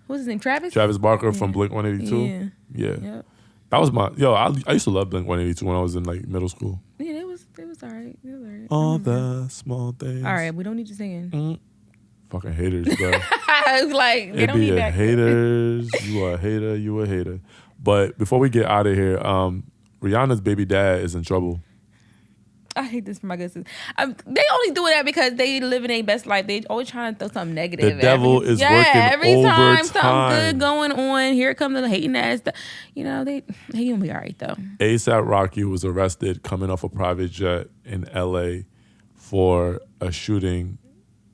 what's his name? Travis Barker from Blink-182. Yeah. Yep. That was I used to love Blink-182 when I was in like middle school. Yeah, it was all right. All the small things. All right, we don't need you singing. Fucking haters, bro. I was like, they don't need that. Haters. You are a hater. You a hater. But before we get out of here, Rihanna's baby dad is in trouble. I hate this for my good sister. They only do that because they live in their best life. They always trying to throw something negative. The devil is working every overtime. Time something good going on, here comes the hating ass. He gonna be all right though. ASAP Rocky was arrested coming off a private jet in LA for a shooting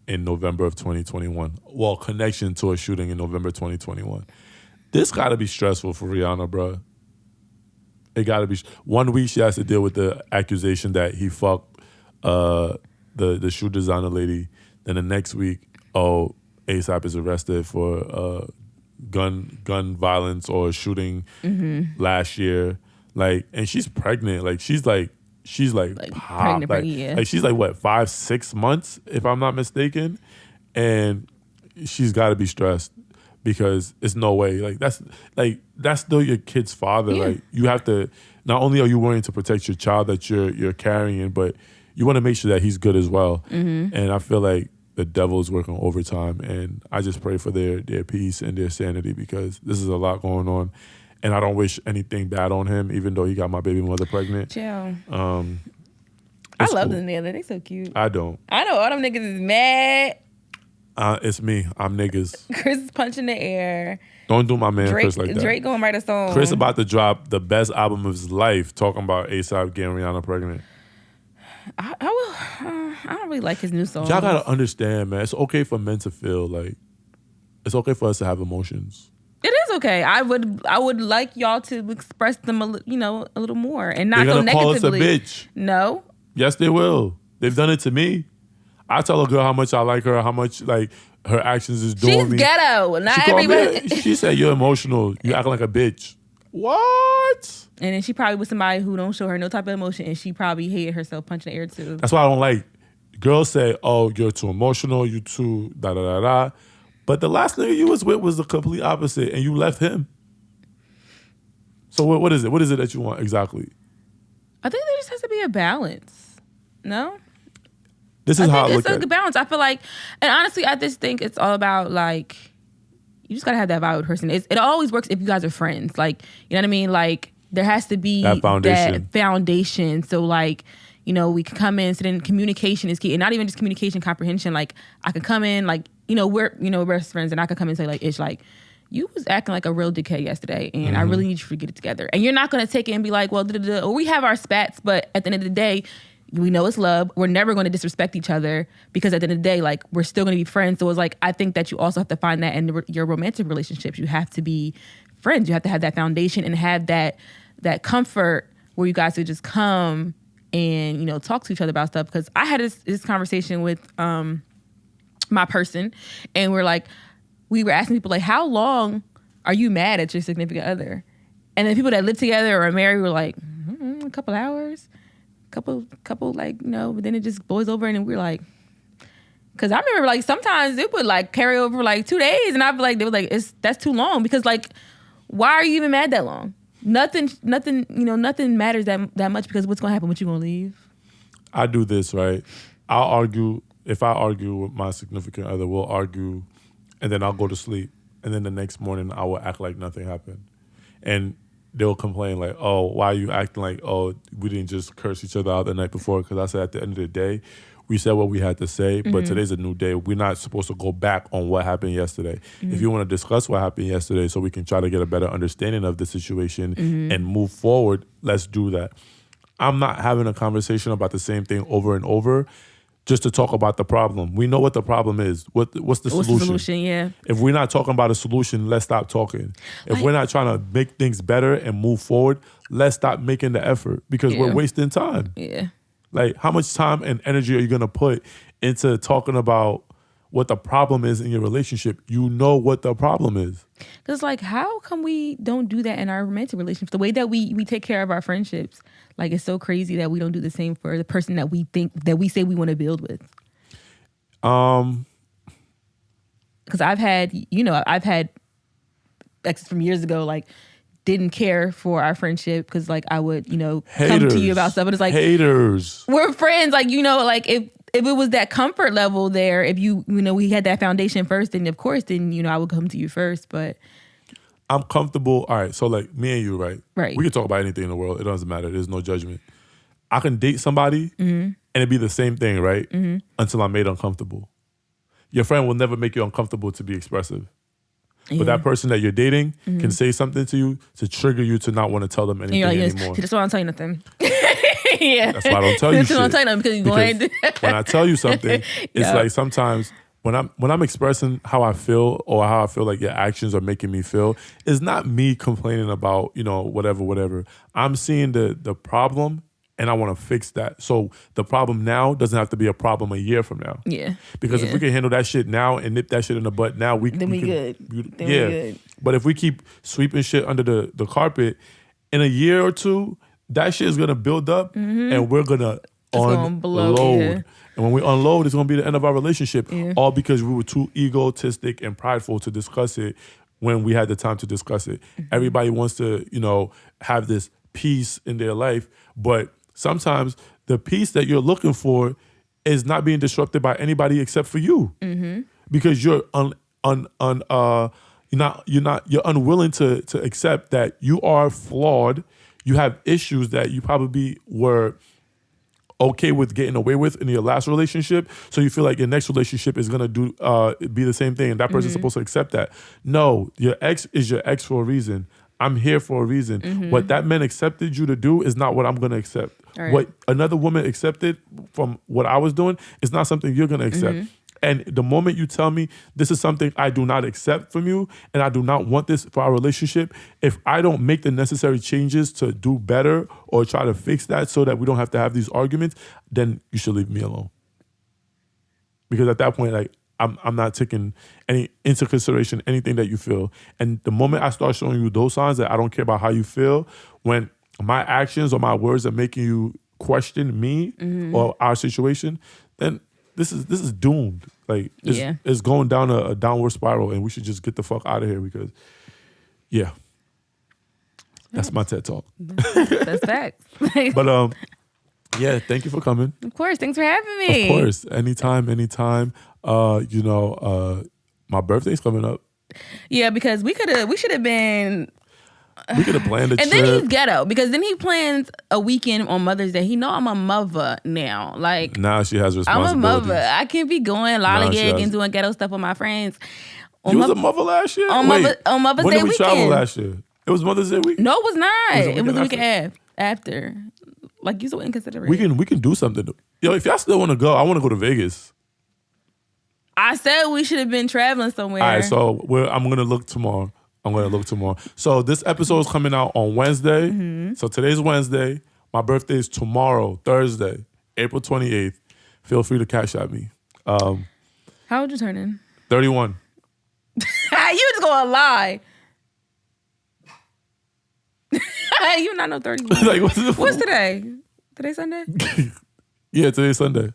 in November of 2021. Well, connection to a shooting in November 2021. This gotta be stressful for Rihanna, bro. It gotta be. 1 week she has to deal with the accusation that he fucked the shoe designer lady. and the next week, oh, ASAP is arrested for gun violence or shooting last year. Like, and she's pregnant. Like, she's like pop. pregnant, yeah. Like she's like what, 5-6 months, if I'm not mistaken, and she's got to be stressed because it's no way. Like that's still your kid's father. Yeah. Like you have to. Not only are you wanting to protect your child that you're carrying, but you want to make sure that he's good as well. And I feel like the devil is working overtime, and I just pray for their peace and their sanity because this is a lot going on. And I don't wish anything bad on him, even though he got my baby mother pregnant. Chill. I It's love cool. them together. They so cute. I don't. I know all them niggas is mad. It's me. I'm niggas. Chris is punching the air. Don't do my man Drake, Chris like that. Drake gonna write a song. Chris about to drop the best album of his life, talking about ASAP getting Rihanna pregnant. I don't really like his new song. Y'all gotta understand, man. It's okay for men to feel like. It's okay for us to have emotions. It is okay. I would like y'all to express them a little more and not They're so gonna call us a negatively. bitch. No. Yes, they will. They've done it to me. I tell a girl how much I like her, how much like her actions is doing She's me. ghetto. Not She called me everybody. she said you're emotional. You acting like a bitch. What? And then she probably was somebody who don't show her no type of emotion, and she probably hated herself punching the air too. That's why I don't like. Girls say, "Oh, you're too emotional. You too da da da da." But the last nigga you was with was the complete opposite, and you left him. So what is it? What is it that you want exactly? I think there just has to be a balance. No? This is how I think look it's at a it. balance. I feel like, and honestly, I just think it's all about like, you just gotta have that vibe with the person. It always works if you guys are friends. Like, you know what I mean? Like, there has to be That foundation. So like, we can come in. So then communication is key, and not even just communication, comprehension. Like, I could come in, like, we're best friends, and I could come in and say like, Ish, like, you was acting like a real dickhead yesterday, and I really need you to get it together. And you're not gonna take it and be like, well, or we have our spats, but at the end of the day, we know it's love. We're never going to disrespect each other because at the end of the day, like, we're still going to be friends. So it's like, I think that you also have to find that in your romantic relationships. You have to be friends. You have to have that foundation and have that comfort where you guys could just come and, talk to each other about stuff. Because I had this conversation with my person, and we were asking people, like, how long are you mad at your significant other? And then people that live together or are married were like, a couple hours. Couple, but then it just boils over, and then we're like, because I remember like sometimes it would like carry over like 2 days, and I'd be like, they were like, that's too long, because like, why are you even mad that long? Nothing matters that much, because what's gonna happen? What, you gonna leave? I do this, right? I'll argue. If I argue with my significant other, we'll argue, and then I'll go to sleep, and then the next morning I will act like nothing happened, and they'll complain like, oh, why are you acting like, oh, we didn't just curse each other out the night before? Because I said at the end of the day, we said what we had to say, but today's a new day. We're not supposed to go back on what happened yesterday. If you want to discuss what happened yesterday so we can try to get a better understanding of the situation and move forward, let's do that. I'm not having a conversation about the same thing over and over just to talk about the problem. We know what the problem is. What's the solution? What's the solution? Yeah. If we're not talking about a solution, let's stop talking. If we're not trying to make things better and move forward, let's stop making the effort, because we're wasting time. Yeah. Like, how much time and energy are you going to put into talking about what the problem is in your relationship? You know what the problem is. Because like, how come we don't do that in our romantic relationships? The way that we take care of our friendships, like, it's so crazy that we don't do the same for the person that we say we want to build with. Because I've had exes from years ago, like, didn't care for our friendship because like I would, come to you about stuff, but it's like, haters. We're friends, like, like if it was that comfort level there, if we had that foundation first, then of course, then I would come to you first. But I'm comfortable. All right, so like me and you, right? Right. We can talk about anything in the world. It doesn't matter. There's no judgment. I can date somebody and it'd be the same thing, right? Until I'm made uncomfortable. Your friend will never make you uncomfortable to be expressive. But that person that you're dating can say something to you to trigger you to not want to tell them anything anymore. That's why I don't tell you nothing. Yeah. That's why I don't tell you shit. I don't tell you nothing, because you're going. When I tell you something, it's like sometimes when I'm expressing how I feel or how I feel like your actions are making me feel, it's not me complaining about, whatever. I'm seeing the problem and I want to fix that. So the problem now doesn't have to be a problem a year from now. Yeah. Because if we can handle that shit now and nip that shit in the butt now, we Then we can, good. Then we yeah. good. But if we keep sweeping shit under the carpet, in a year or two, that shit is gonna build up, and we're gonna gonna blow, unload. yeah. And when we unload, it's gonna be the end of our relationship. Yeah. All because we were too egotistic and prideful to discuss it when we had the time to discuss it. Everybody wants to, have this peace in their life, but sometimes the peace that you're looking for is not being disrupted by anybody except for you, because you're you're unwilling to accept that you are flawed. You have issues that you probably were okay with getting away with in your last relationship, so you feel like your next relationship is gonna be the same thing, and that person's supposed to accept that. No, your ex is your ex for a reason. I'm here for a reason. What that man accepted you to do is not what I'm gonna accept. Right. What another woman accepted from what I was doing is not something you're gonna accept. And the moment you tell me this is something I do not accept from you and I do not want this for our relationship, if I don't make the necessary changes to do better or try to fix that so that we don't have to have these arguments, then you should leave me alone. Because at that point, like, I'm not taking any into consideration anything that you feel. And the moment I start showing you those signs that I don't care about how you feel, when my actions or my words are making you question me or our situation, then this is doomed. Like, it's going down a downward spiral, and we should just get the fuck out of here because, yeah. That's my TED Talk. That's facts. But, yeah, thank you for coming. Of course. Thanks for having me. Of course. Anytime. My birthday's coming up. Yeah, because we should have been... We could have planned a trip. And then he's ghetto because then he plans a weekend on Mother's Day. He know I'm a mother now. Like, now she has responsibilities. I'm a mother. I can't be going lollygagging and doing ghetto stuff with my friends. You was a mother last year? On Mother's Day weekend. When did we travel last year? It was Mother's Day week? No, it was not. It was the weekend after. Like, you're so inconsiderate. We can do something. Yo, if y'all still want to go, I want to go to Vegas. I said we should have been traveling somewhere. All right, so I'm going to look tomorrow. So this episode is coming out on Wednesday. So today's Wednesday. My birthday is tomorrow, Thursday, April 28th. Feel free to cash at me. How old you turning? 31. You just gonna lie. You not no 31. Like, what's today? Today's Sunday? Yeah, today's Sunday.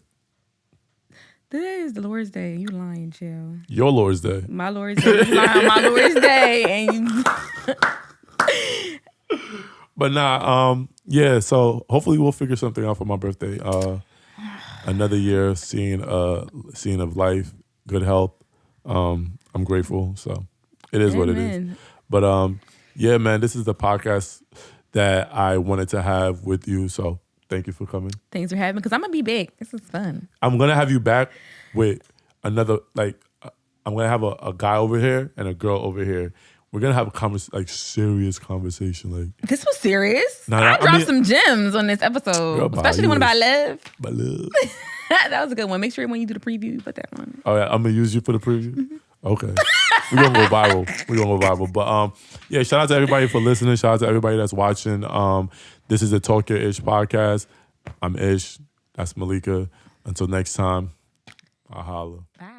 Today is the Lord's Day. You lying, chill. Your Lord's Day. My Lord's Day. You lying on my Lord's Day. And But yeah, so hopefully we'll figure something out for my birthday. Another year seeing of life, good health. I'm grateful. So it is what it is. But yeah, man, this is the podcast that I wanted to have with you. So thank you for coming. Thanks for having me, because I'm going to be big. This is fun. I'm going to have you back with another, like, I'm going to have a guy over here and a girl over here. We're going to have a serious conversation. Like, this was serious? I dropped some gems on this episode. Girl, especially the one about love. By love. That was a good one. Make sure when you do the preview, you put that on. Oh, yeah, I'm going to use you for the preview? Okay. We're going to go viral. But yeah, shout out to everybody for listening. Shout out to everybody that's watching. This is the TalkYoIsh podcast. I'm Ish. That's Malika. Until next time, I'll holla. Bye.